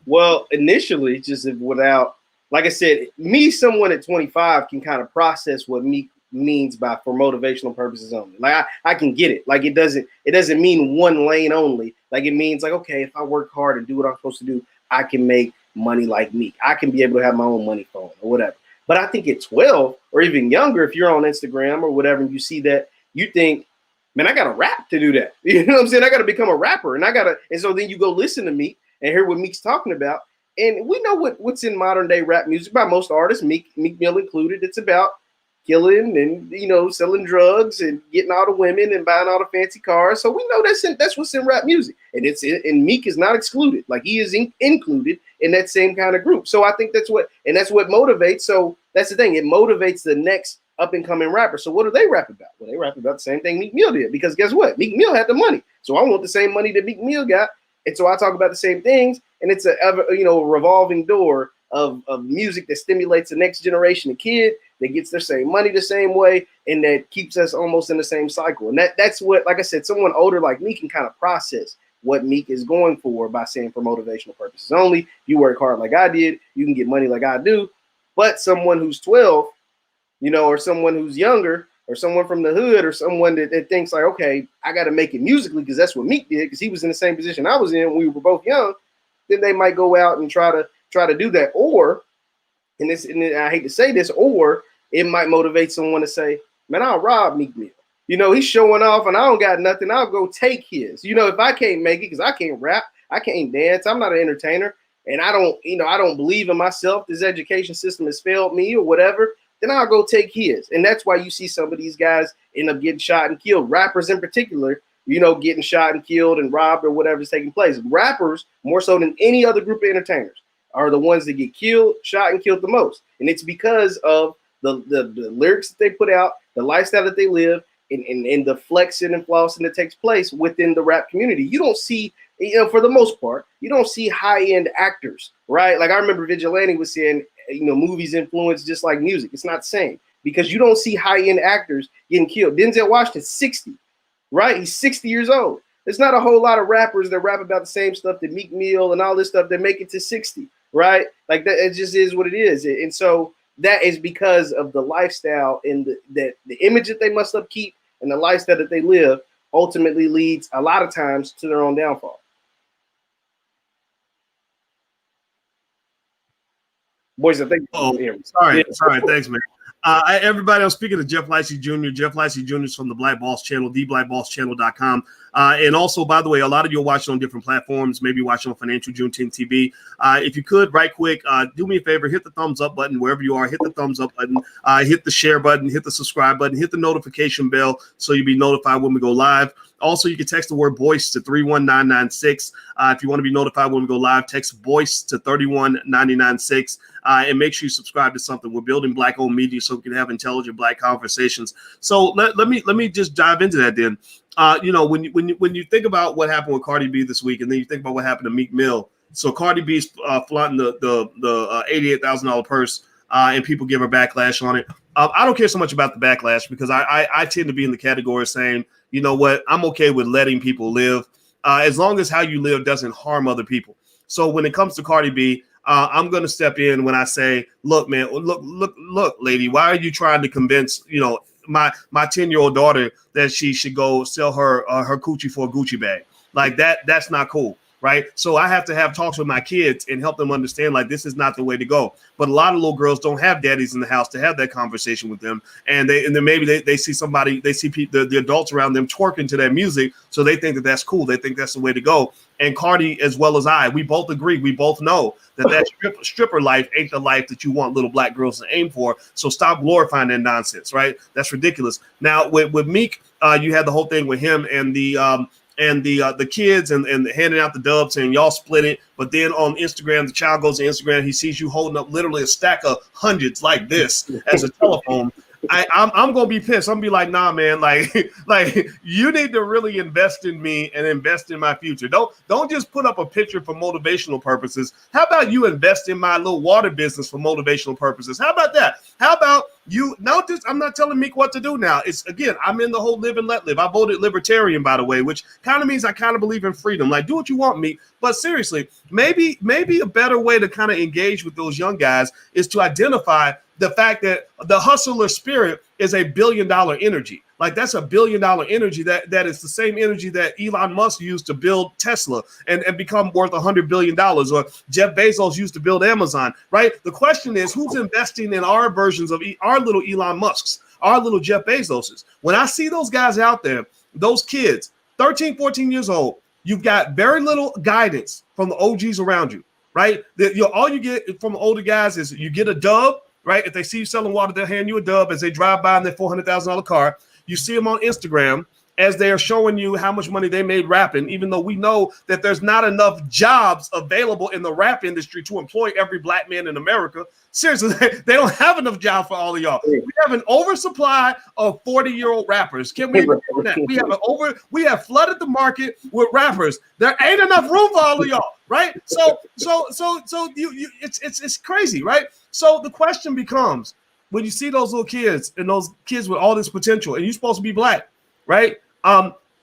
Well, initially, just without, like I said, someone at 25 can kind of process what Meek means by for motivational purposes only. Like I can get it. Like it doesn't mean one lane only. Like it means like, okay, if I work hard and do what I'm supposed to do, I can make money like Meek. I can be able to have my own money phone or whatever. But I think at 12 or even younger, if you're on Instagram or whatever, and you see that, you think, man, I got to rap to do that. You know what I'm saying? I got to become a rapper, and so then you go listen to Meek and hear what Meek's talking about. And we know what's in modern day rap music by most artists, Meek Mill included. It's about killing and selling drugs and getting all the women and buying all the fancy cars. So we know that's what's in rap music, and Meek is not excluded. Like he is included in that same kind of group. So I think that's what motivates. So that's the thing. It motivates the next up and coming rapper. So what do they rap about? Well, they rap about the same thing Meek Mill did, because guess what? Meek Mill had the money. So I want the same money that Meek Mill got. And so I talk about the same things, and it's a revolving door of music that stimulates the next generation of kid that gets their same money the same way, and that keeps us almost in the same cycle. And that's what, like I said, someone older like me can kind of process what Meek is going for by saying for motivational purposes only. You work hard like I did, you can get money like I do. But someone who's 12, or someone who's younger, or someone from the hood, or someone that thinks like, okay, I got to make it musically because that's what Meek did, because he was in the same position I was in when we were both young, then they might go out and try to do that. Or, and I hate to say this, or it might motivate someone to say, man, I'll rob Meek Mill. He's showing off and I don't got nothing. I'll go take his. If I can't make it because I can't rap, I can't dance, I'm not an entertainer, and I don't believe in myself, this education system has failed me or whatever, then I'll go take his. And that's why you see some of these guys end up getting shot and killed. Rappers in particular, getting shot and killed and robbed or whatever's taking place. Rappers, more so than any other group of entertainers, are the ones that get killed, shot, and killed the most. And it's because of the lyrics that they put out, the lifestyle that they live, in the flexing and flossing that takes place within the rap community. You don't see, for the most part, you don't see high-end actors, right? Like I remember Vigilante was saying, movies influence just like music. It's not the same because you don't see high-end actors getting killed. Denzel Washington's 60, right? He's 60 years old. There's not a whole lot of rappers that rap about the same stuff that Meek Mill and all this stuff that make it to 60, right? Like that, it just is what it is. And so that is because of the lifestyle and the image that they must upkeep and the lifestyle that they live ultimately leads a lot of times to their own downfall. Boys, I think. Oh, sorry. Thanks, man. Everybody, I'm speaking to Jeff Licey Jr. Jeff Licey Jr. is from the Black Boss Channel, theblackbosschannel.com. And also, by the way, a lot of you are watching on different platforms, maybe watching on Financial Juneteenth TV. If you could, right quick, do me a favor, hit the thumbs up button wherever you are. Hit the thumbs up button, hit the share button, hit the subscribe button, hit the notification bell so you'll be notified when we go live. Also, you can text the word BOYCE to 31996. If you want to be notified when we go live, text BOYCE to 31996. And make sure you subscribe to something. We're building Black-owned media so we can have intelligent Black conversations. So let me just dive into that then. When you think about what happened with Cardi B this week, and then you think about what happened to Meek Mill. So Cardi B's flaunting the $88,000 purse, and people give her backlash on it. I don't care so much about the backlash because I tend to be in the category of saying, you know what, I'm okay with letting people live as long as how you live doesn't harm other people. So when it comes to Cardi B, I'm going to step in when I say, look, man, look, lady, why are you trying to convince, my 10-year-old daughter that she should go sell her coochie for a Gucci bag? Like that's not cool. Right. So I have to have talks with my kids and help them understand like this is not the way to go. But a lot of little girls don't have daddies in the house to have that conversation with them. And then maybe they see somebody, they see the adults around them twerking to that music. So they think that that's cool. They think that's the way to go. And Cardi, as well as I, we both agree. We both know that stripper life ain't the life that you want little Black girls to aim for. So stop glorifying that nonsense. Right. That's ridiculous. Now with Meek, you had the whole thing with him and the kids and handing out the dubs saying y'all split it. But then on Instagram, the child goes to Instagram. He sees you holding up literally a stack of hundreds like this as a telephone. I'm gonna be pissed. I'm gonna be like, nah, man, like you need to really invest in me and invest in my future. Don't just put up a picture for motivational purposes. How about you invest in my little water business for motivational purposes? How about that? How about you? I'm not telling Meek what to do now. It's again, I'm in the whole live and let live. I voted libertarian, by the way, which kind of means I kind of believe in freedom. Like, do what you want, Meek. But seriously, maybe a better way to kind of engage with those young guys is to identify the fact that the hustler spirit is $1 billion energy. Like that's $1 billion energy that is the same energy that Elon Musk used to build Tesla and become worth $100 billion, or Jeff Bezos used to build Amazon, right? The question is, who's investing in our versions of our little Elon Musks, our little Jeff Bezoses? When I see those guys out there, those kids, 13, 14 years old, you've got very little guidance from the OGs around you, right? All you get from older guys is you get a dub, right? If they see you selling water, they'll hand you a dub as they drive by in their $400,000 car. You see them on Instagram as they are showing you how much money they made rapping, even though we know that there's not enough jobs available in the rap industry to employ every Black man in America. Seriously, they don't have enough jobs for all of y'all. We have an oversupply of 40-year-old rappers. Can we agree on that? We have flooded the market with rappers. There ain't enough room for all of y'all, right? So it's crazy, right? So the question becomes, when you see those little kids and those kids with all this potential, and you're supposed to be Black, right?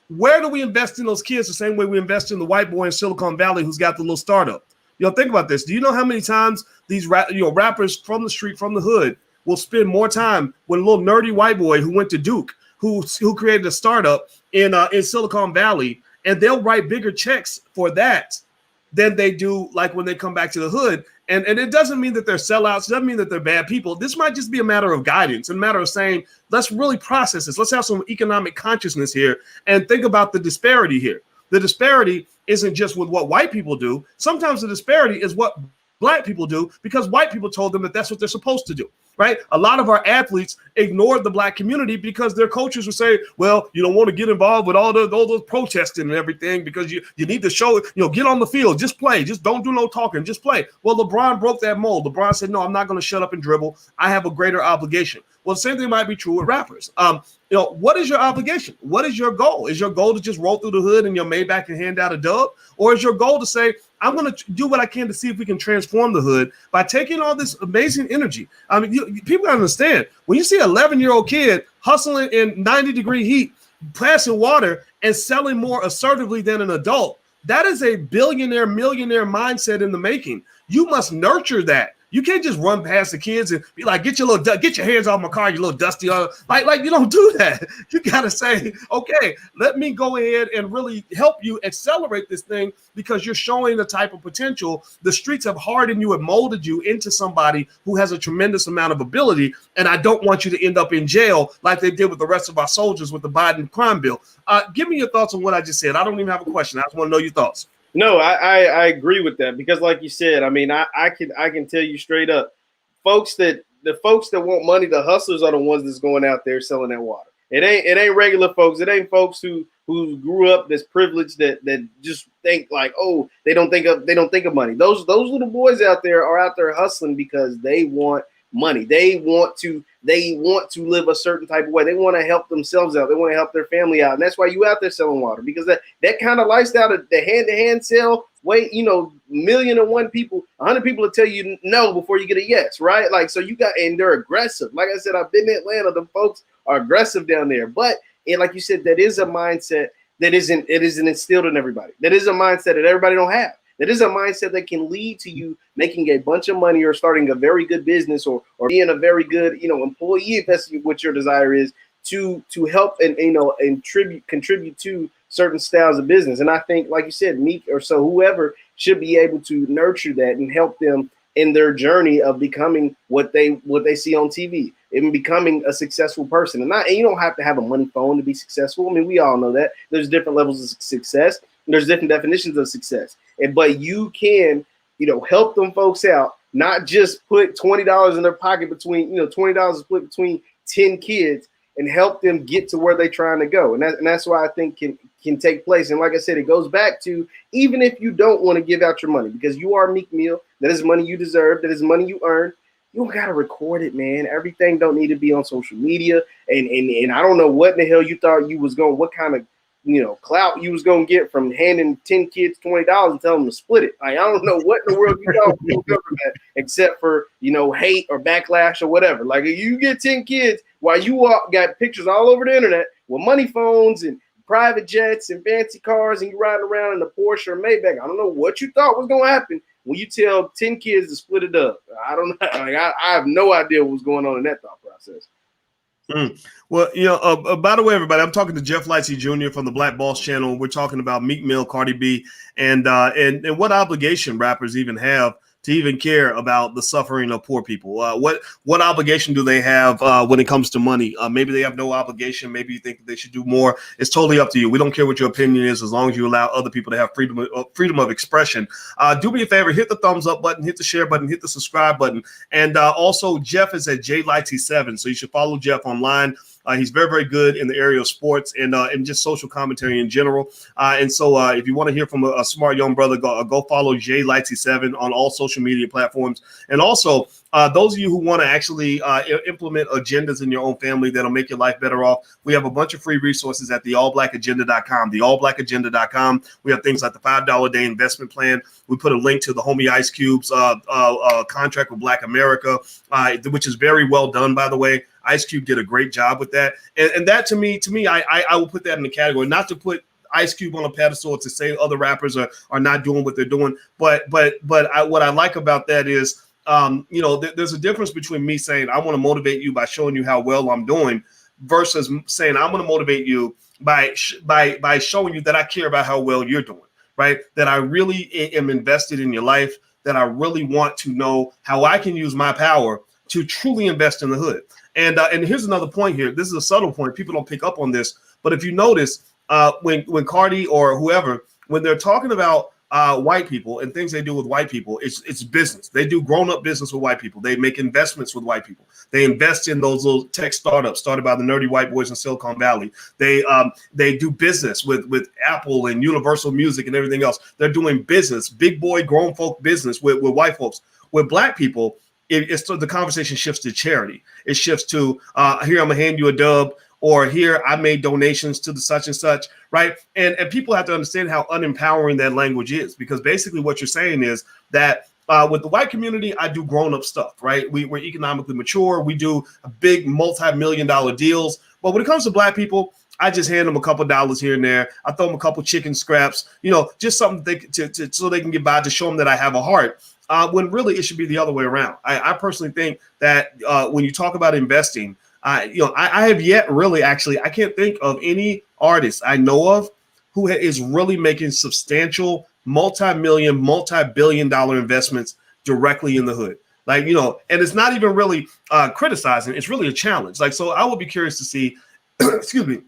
Where do we invest in those kids the same way we invest in the white boy in Silicon Valley who's got the little startup? Think about this. Do you know how many times these rappers from the street, from the hood, will spend more time with a little nerdy white boy who went to Duke, who created a startup in Silicon Valley, and they'll write bigger checks for that than they do like when they come back to the hood. And it doesn't mean that they're sellouts. It doesn't mean that they're bad people. This might just be a matter of guidance, a matter of saying, let's really process this. Let's have some economic consciousness here and think about the disparity here. The disparity isn't just with what white people do. Sometimes the disparity is what Black people do because white people told them that that's what they're supposed to do, right? A lot of our athletes ignored the Black community because their coaches would say, well, you don't want to get involved with all those protesting and everything because you need to show, get on the field, just play, just don't do no talking, just play. Well, LeBron broke that mold. LeBron said, no, I'm not going to shut up and dribble. I have a greater obligation. Well, the same thing might be true with rappers. what is your obligation? What is your goal? Is your goal to just roll through the hood in your Maybach and hand out a dub? Or is your goal to say, I'm going to do what I can to see if we can transform the hood by taking all this amazing energy? I mean, people understand when you see an 11-year-old kid hustling in 90-degree heat, passing water and selling more assertively than an adult, that is a billionaire, millionaire mindset in the making. You must nurture that. You can't just run past the kids and be like, get your hands off my car, you little dusty. Like you don't do that. You got to say, okay, let me go ahead and really help you accelerate this thing because you're showing the type of potential. The streets have hardened you and molded you into somebody who has a tremendous amount of ability. And I don't want you to end up in jail like they did with the rest of our soldiers with the Biden crime bill. Give me your thoughts on what I just said. I don't even have a question. I just want to know your thoughts. No, I agree with that because, like you said, I mean, I can tell you straight up, the folks that want money, the hustlers are the ones that's going out there selling that water. It ain't regular folks. It ain't folks who grew up this privilege that just think like, oh, they don't think of money. Those little boys out there are out there hustling because they want money. They want to live a certain type of way. They want to help themselves out. They want to help their family out. And that's why you out there selling water, because that kind of lifestyle, the hand-to-hand sale, million and one people, 100 people will tell you no before you get a yes, right? Like, so and they're aggressive. Like I said, I've been in Atlanta. The folks are aggressive down there. But like you said, that is a mindset that isn't instilled in everybody. That is a mindset that everybody don't have. That is a mindset that can lead to you making a bunch of money or starting a very good business or being a very good, employee, if that's what your desire is, to help and contribute to certain styles of business. And I think, like you said, Meek or so whoever should be able to nurture that and help them in their journey of becoming what they see on TV and becoming a successful person. And you don't have to have a money phone to be successful. I mean, we all know that there's different levels of success. There's different definitions of success. But you can, help them folks out, not just put $20 in their pocket between, $20 split between 10 kids and help them get to where they're trying to go. And that's why I think can take place. And like I said, it goes back to, even if you don't want to give out your money because you are Meek Mill, that is money you deserve, that is money you earn, you don't got to record it, man. Everything don't need to be on social media. And I don't know what in the hell you thought you was going, what kind of, clout you was gonna get from handing 10 kids $20 and telling them to split it. I don't know what in the world you thought was gonna cover that, except for hate or backlash or whatever. Like, if you get 10 kids while you got pictures all over the internet with money phones and private jets and fancy cars, and you riding around in a Porsche or Maybach, I don't know what you thought was gonna happen when you tell 10 kids to split it up. I don't know. Like, I have no idea what was going on in that thought process. Well, by the way, everybody, I'm talking to Jeff Lightsey Jr. from the Black Boss Channel. We're talking about Meek Mill, Cardi B, and what obligation rappers even have to even care about the suffering of poor people. What obligation do they have when it comes to money? Maybe they have no obligation. Maybe you think that they should do more. It's totally up to you. We don't care what your opinion is as long as you allow other people to have freedom of expression. Do me a favor, hit the thumbs up button, hit the share button, hit the subscribe button. And also, Jeff is at JLightsey7, so you should follow Jeff online. He's very, very good in the area of sports and just social commentary in general. And so if you want to hear from a smart young brother, go follow JLightsey7 on all social media platforms. And also, those of you who want to actually implement agendas in your own family that'll make your life better off, we have a bunch of free resources at theallblackagenda.com. Theallblackagenda.com. We have things like the $5 a day investment plan. We put a link to the homie Ice Cube's contract with Black America, which is very well done, by the way. Ice Cube did a great job with that. And that to me, I will put that in the category, not to put Ice Cube on a pedestal to say other rappers are not doing what they're doing. But what I like about that is, there's a difference between me saying I want to motivate you by showing you how well I'm doing versus saying I'm going to motivate you by showing you that I care about how well you're doing, right? That I really am invested in your life, that I really want to know how I can use my power to truly invest in the hood. And here's another point here. This is a subtle point. People don't pick up on this. But if you notice, when Cardi or whoever, when they're talking about white people and things they do with white people, it's business. They do grown-up business with white people. They make investments with white people. They invest in those little tech startups started by the nerdy white boys in Silicon Valley. They do business with Apple and Universal Music and everything else. They're doing business, big boy, grown folk business with white folks. With black people, the conversation shifts to charity. It shifts to here, I'm gonna hand you a dub, or here I made donations to the such and such, right? And people have to understand how unempowering that language is, because basically what you're saying is that with the white community, I do grown-up stuff, right? We're economically mature. We do big multi-million-dollar deals. But when it comes to black people, I just hand them a couple dollars here and there. I throw them a couple chicken scraps, just something so they can get by, to show them that I have a heart. When really it should be the other way around. I personally think that when you talk about investing, I have yet really, actually, I can't think of any artist I know of who is really making substantial multi-million, multi-billion-dollar investments directly in the hood. And it's not even really criticizing. It's really a challenge. So I would be curious to see, excuse me,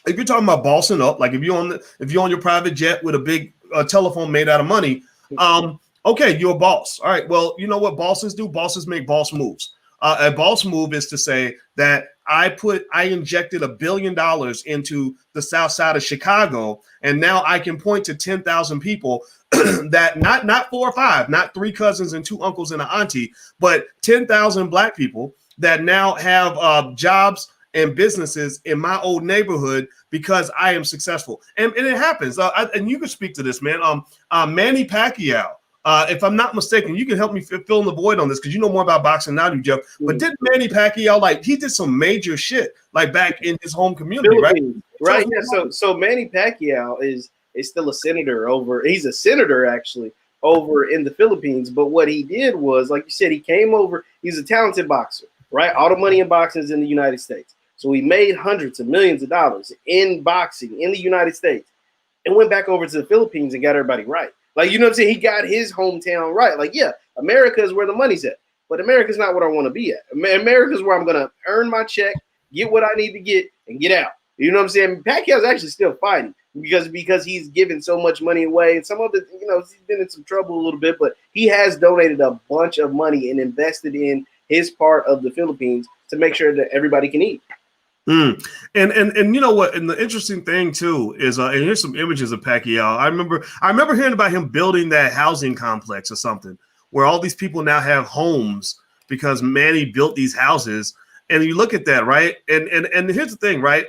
if you're talking about bossing up, like if you're on your private jet with a big telephone made out of money, okay, you're a boss. All right. Well, you know what bosses do? Bosses make boss moves. A boss move is to say that I injected $1 billion into the south side of Chicago, and now I can point to 10,000 people that not 4 or 5, not 3 cousins and 2 uncles and an auntie, but 10,000 black people that now have jobs and businesses in my old neighborhood because I am successful. And it happens. And you can speak to this, man. Manny Pacquiao, if I'm not mistaken, you can help me fill in the void on this because you know more about boxing than I do, Jeff. But didn't Manny Pacquiao, he did some major shit back in his home community, Philippines, right? Yeah. So Manny Pacquiao is still a senator he's a senator actually over in the Philippines. But what he did was, like you said, he came over. He's a talented boxer, right? All the money in boxing is in the United States. So he made hundreds of millions of dollars in boxing in the United States and went back over to the Philippines and got everybody right. You know what I'm saying? He got his hometown right. Yeah, America is where the money's at, but America's not what I want to be at. America's where I'm going to earn my check, get what I need to get, and get out. You know what I'm saying? Pacquiao's actually still fighting because he's given so much money away. And some of it, he's been in some trouble a little bit, but he has donated a bunch of money and invested in his part of the Philippines to make sure that everybody can eat. And you know what? And the interesting thing too is, and here's some images of Pacquiao. I remember hearing about him building that housing complex or something where all these people now have homes because Manny built these houses. And you look at that, right? And here's the thing, right?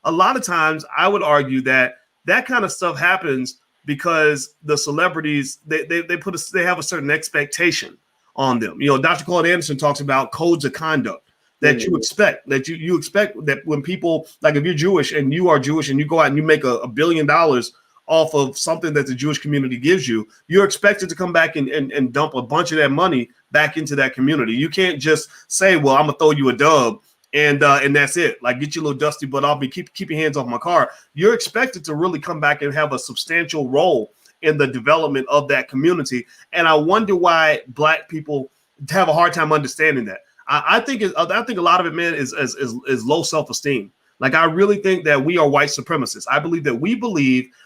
A lot of times I would argue that kind of stuff happens because the celebrities, they have a certain expectation on them. Dr. Claude Anderson talks about codes of conduct that you expect, you expect that when people, if you're Jewish and you are Jewish and you go out and you make $1 billion off of something that the Jewish community gives you, you're expected to come back and dump a bunch of that money back into that community. You can't just say, well, I'm gonna throw you a dub and that's it. Get your little dusty butt off me, keep your hands off my car. You're expected to really come back and have a substantial role in the development of that community. And I wonder why black people have a hard time understanding that. I think a lot of it, man, is low self-esteem. I really think that we are white supremacists. I believe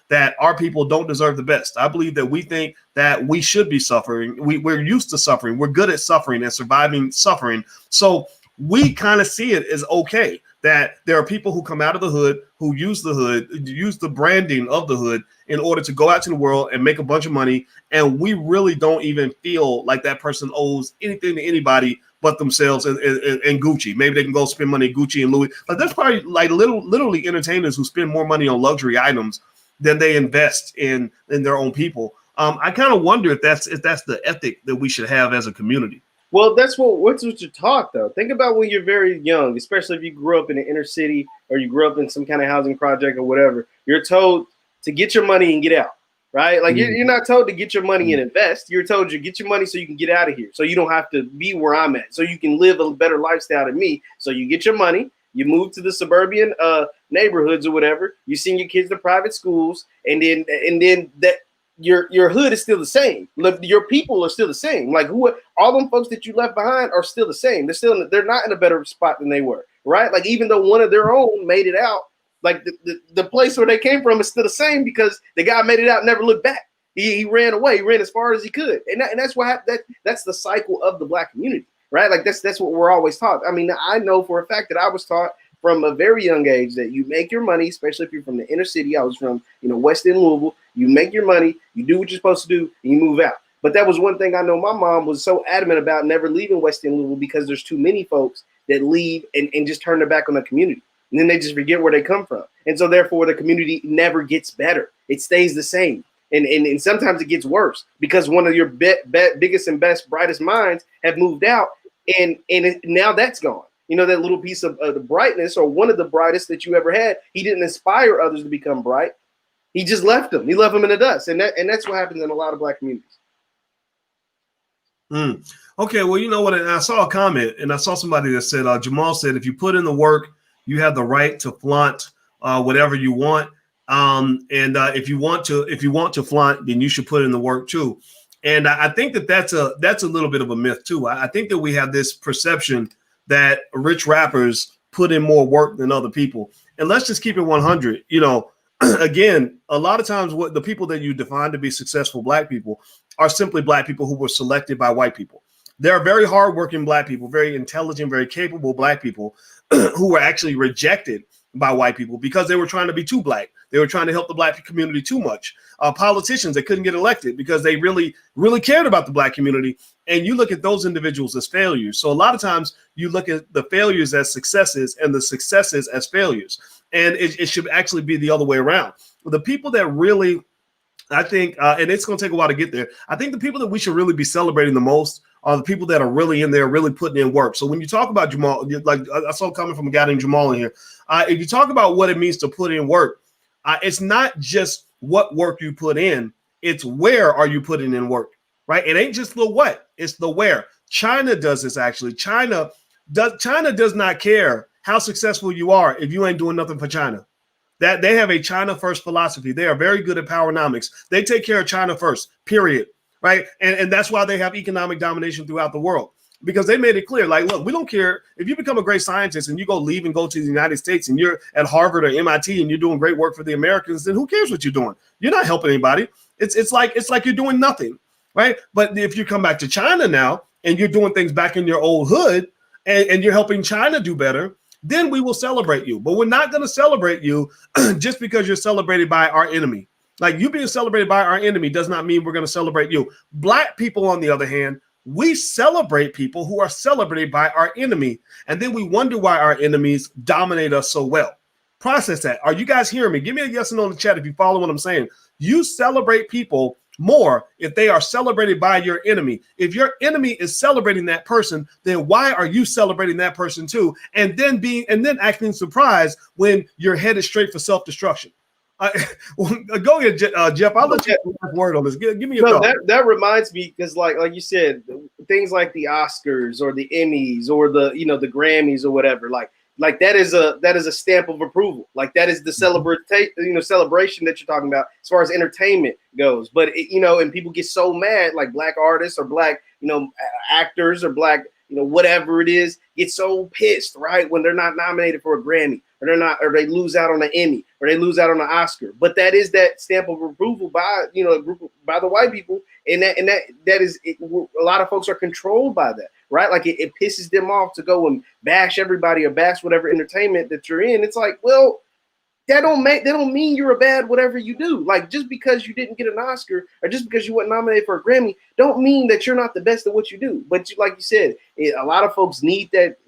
that our people don't deserve the best. I believe that we think that we should be suffering. We're used to suffering. We're good at suffering and surviving suffering. So we kind of see it as okay that there are people who come out of the hood, who use the branding of the hood in order to go out to the world and make a bunch of money. And we really don't even feel like that person owes anything to anybody but themselves and Gucci. Maybe they can go spend money at Gucci and Louis. There's probably literally entertainers who spend more money on luxury items than they invest in their own people. I kind of wonder if that's the ethic that we should have as a community. Well, that's what you're taught, though. Think about when you're very young, especially if you grew up in the inner city or you grew up in some kind of housing project or whatever. You're told to get your money and get out, right? You're not told to get your money and invest. You're told to get your money so you can get out of here, so you don't have to be where I'm at, so you can live a better lifestyle than me. So you get your money, you move to the suburban neighborhoods or whatever. You send your kids to private schools, and then that. Your hood is still the same. Your people are still the same. All them folks that you left behind are still the same. They're not in a better spot than they were, right? Even though one of their own made it out, the place where they came from is still the same because the guy made it out and never looked back. He ran away. He ran as far as he could, and that's why that's the cycle of the black community, right? That's what we're always taught. I mean, I know for a fact that I was taught from a very young age that you make your money, especially if you're from the inner city. I was from, West End Louisville. You make your money, you do what you're supposed to do, and you move out. But that was one thing I know my mom was so adamant about never leaving West End Louisville because there's too many folks that leave and just turn their back on the community. and then they just forget where they come from. And so therefore the community never gets better. It stays the same. And sometimes it gets worse because one of your biggest and best, brightest minds have moved out, and now that's gone. You know, that little piece of the brightness, or one of the brightest that you ever had, he didn't inspire others to become bright. He just left them. He left them in the dust. And that's what happens in a lot of Black communities. Okay, well, you know what? I saw a comment, and I saw somebody that said, Jamal said, if you put in the work, you have the right to flaunt whatever you want. If you want to flaunt, then you should put in the work too. And I think that's a little bit of a myth too. I think that we have this perception that rich rappers put in more work than other people. And let's just keep it 100. You know, again, a lot of times what the people that you define to be successful Black people are simply Black people who were selected by white people. There are very hardworking Black people, very intelligent, very capable Black people who were actually rejected by white people because they were trying to be too Black. They were trying to help the Black community too much. Politicians that couldn't get elected because they really, really cared about the Black community. And you look at those individuals as failures. So a lot of times you look at the failures as successes and the successes as failures. And it should actually be the other way around. The people that really, I think, and it's going to take a while to get there, I think the people that we should really be celebrating the most are the people that are really in there, really putting in work. So when you talk about Jamal, like I saw coming from a guy named Jamal in here, if you talk about what it means to put in work, it's not just what work you put in, it's where are you putting in work, right? It ain't just the what, it's the where. China does this actually. China does not care how successful you are if you ain't doing nothing for China. That they have a China first philosophy. They are very good at powernomics. They take care of China first, period. Right. And that's why they have economic domination throughout the world, because they made it clear, like, look, we don't care if you become a great scientist and you leave and go to the United States and you're at Harvard or MIT and you're doing great work for the Americans, then who cares what you're doing? You're not helping anybody. It's like you're doing nothing. Right. But if you come back to China now and you're doing things back in your old hood and you're helping China do better, then we will celebrate you. But we're not going to celebrate you just because you're celebrated by our enemy. Like, you being celebrated by our enemy does not mean we're going to celebrate you. Black people, on the other hand, we celebrate people who are celebrated by our enemy. And then we wonder why our enemies dominate us so well. Process that. Are you guys hearing me? Give me a yes or no in the chat if you follow what I'm saying. You celebrate people more if they are celebrated by your enemy. If your enemy is celebrating that person, then why are you celebrating that person too? And then acting surprised when you're headed straight for self-destruction. Go ahead, Jeff. I'll let you have a word on this. Give me your thought. That reminds me, because like you said, things like the Oscars or the Emmys or the Grammys or whatever, like that is a stamp of approval. Like, that is the celebration that you're talking about as far as entertainment goes. But and people get so mad, like Black artists or Black actors or Black whatever it is, get so pissed, right, when they're not nominated for a Grammy, or they lose out on an Emmy, or they lose out on an Oscar. But that is that stamp of approval by by the white people, and that is it. A lot of folks are controlled by that, right? Like, it pisses them off to go and bash everybody or bash whatever entertainment that you're in. It's like, well, that don't mean you're a bad whatever you do. Like, just because you didn't get an Oscar or just because you weren't nominated for a Grammy, don't mean that you're not the best at what you do. But like you said, a lot of folks need that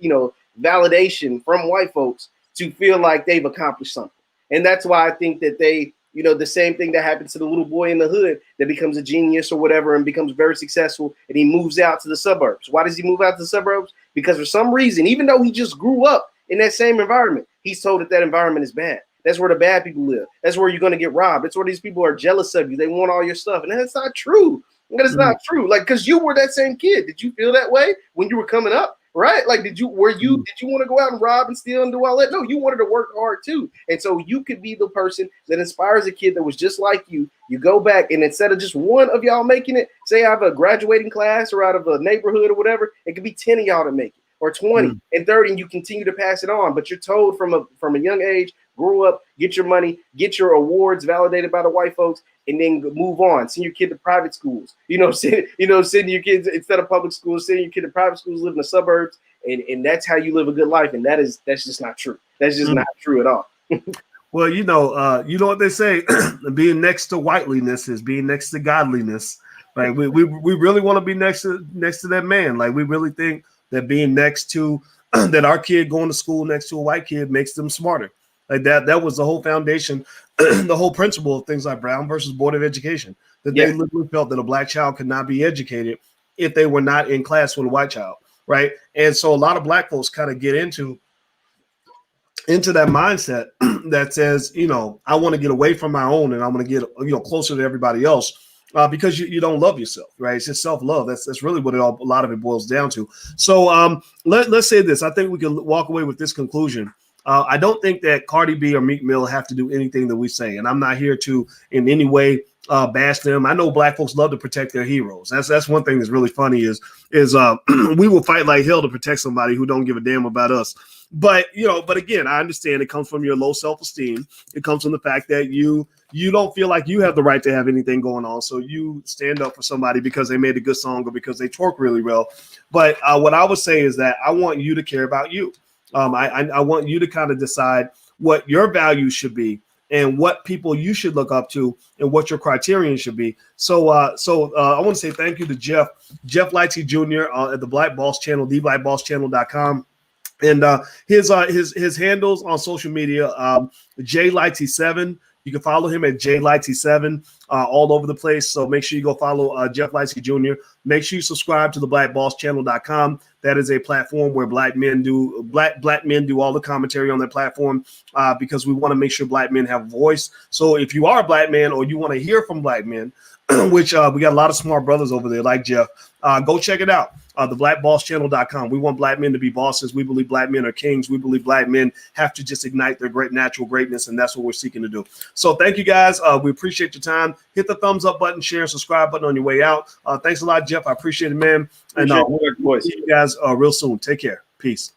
validation from white folks to feel like they've accomplished something. And that's why I think that they, the same thing that happens to the little boy in the hood that becomes a genius or whatever and becomes very successful, and he moves out to the suburbs. Why does he move out to the suburbs? Because for some reason, even though he just grew up in that same environment, he's told that environment is bad. That's where the bad people live. That's where you're going to get robbed. That's where these people are jealous of you. They want all your stuff. And that's not true. That is not true. Like, because you were that same kid. Did you feel that way when you were coming up? Right? Like, did you want to go out and rob and steal and do all that? No, you wanted to work hard too. And so you could be the person that inspires a kid that was just like you. You go back, and instead of just one of y'all making it, say I have a graduating class or out of a neighborhood or whatever, it could be 10 of y'all to make it, or 20 and 30, and you continue to pass it on. But you're told from a young age, grow up, get your money, get your awards validated by the white folks, and then move on. Send your kid to private schools. Send your kids, instead of public schools, send your kid to private schools, live in the suburbs, and that's how you live a good life. And that's just not true. That's just not true at all. Well, you know what they say, being next to whiteliness is being next to godliness. Like, we really want to be next to that man. Like, we really think that being next to that our kid going to school next to a white kid makes them smarter. Like that was the whole foundation, the whole principle of things like Brown versus Board of Education, that they literally felt that a black child could not be educated if they were not in class with a white child, right? And so a lot of black folks kind of get into that mindset that says, I want to get away from my own and I want to get, closer to everybody else. Because you don't love yourself, right? It's just self-love. That's really what a lot of it boils down to. So let's say this. I think we can walk away with this conclusion. I don't think that Cardi B or Meek Mill have to do anything that we say, and I'm not here to in any way bash them. I know black folks love to protect their heroes. That's one thing that's really funny is we will fight like hell to protect somebody who don't give a damn about us. But again, I understand it comes from your low self-esteem. It comes from the fact that you don't feel like you have the right to have anything going on. So you stand up for somebody because they made a good song or because they twerk really well. But what I would say is that I want you to care about you. I want you to kind of decide what your values should be and what people you should look up to and what your criterion should be. So I want to say thank you to Jeff Lighty Jr. At the Black Boss Channel, theblackbosschannel.com. And his handles on social media, JLighty7. You can follow him at JLighty7 all over the place. So make sure you go follow Jeff Lighty Jr. Make sure you subscribe to the blackbosschannel.com. That is a platform where black men do all the commentary on their platform because we want to make sure black men have a voice. So if you are a black man or you want to hear from black men, which we got a lot of smart brothers over there like Jeff, go check it out. Theblackbosschannel.com. We want black men to be bosses. We believe black men are kings. We believe black men have to just ignite their great natural greatness, and that's what we're seeking to do. So thank you guys. We appreciate your time. Hit the thumbs up button, share, and subscribe button on your way out. Thanks a lot, Jeff. I appreciate it, man. And we'll see you guys real soon. Take care. Peace.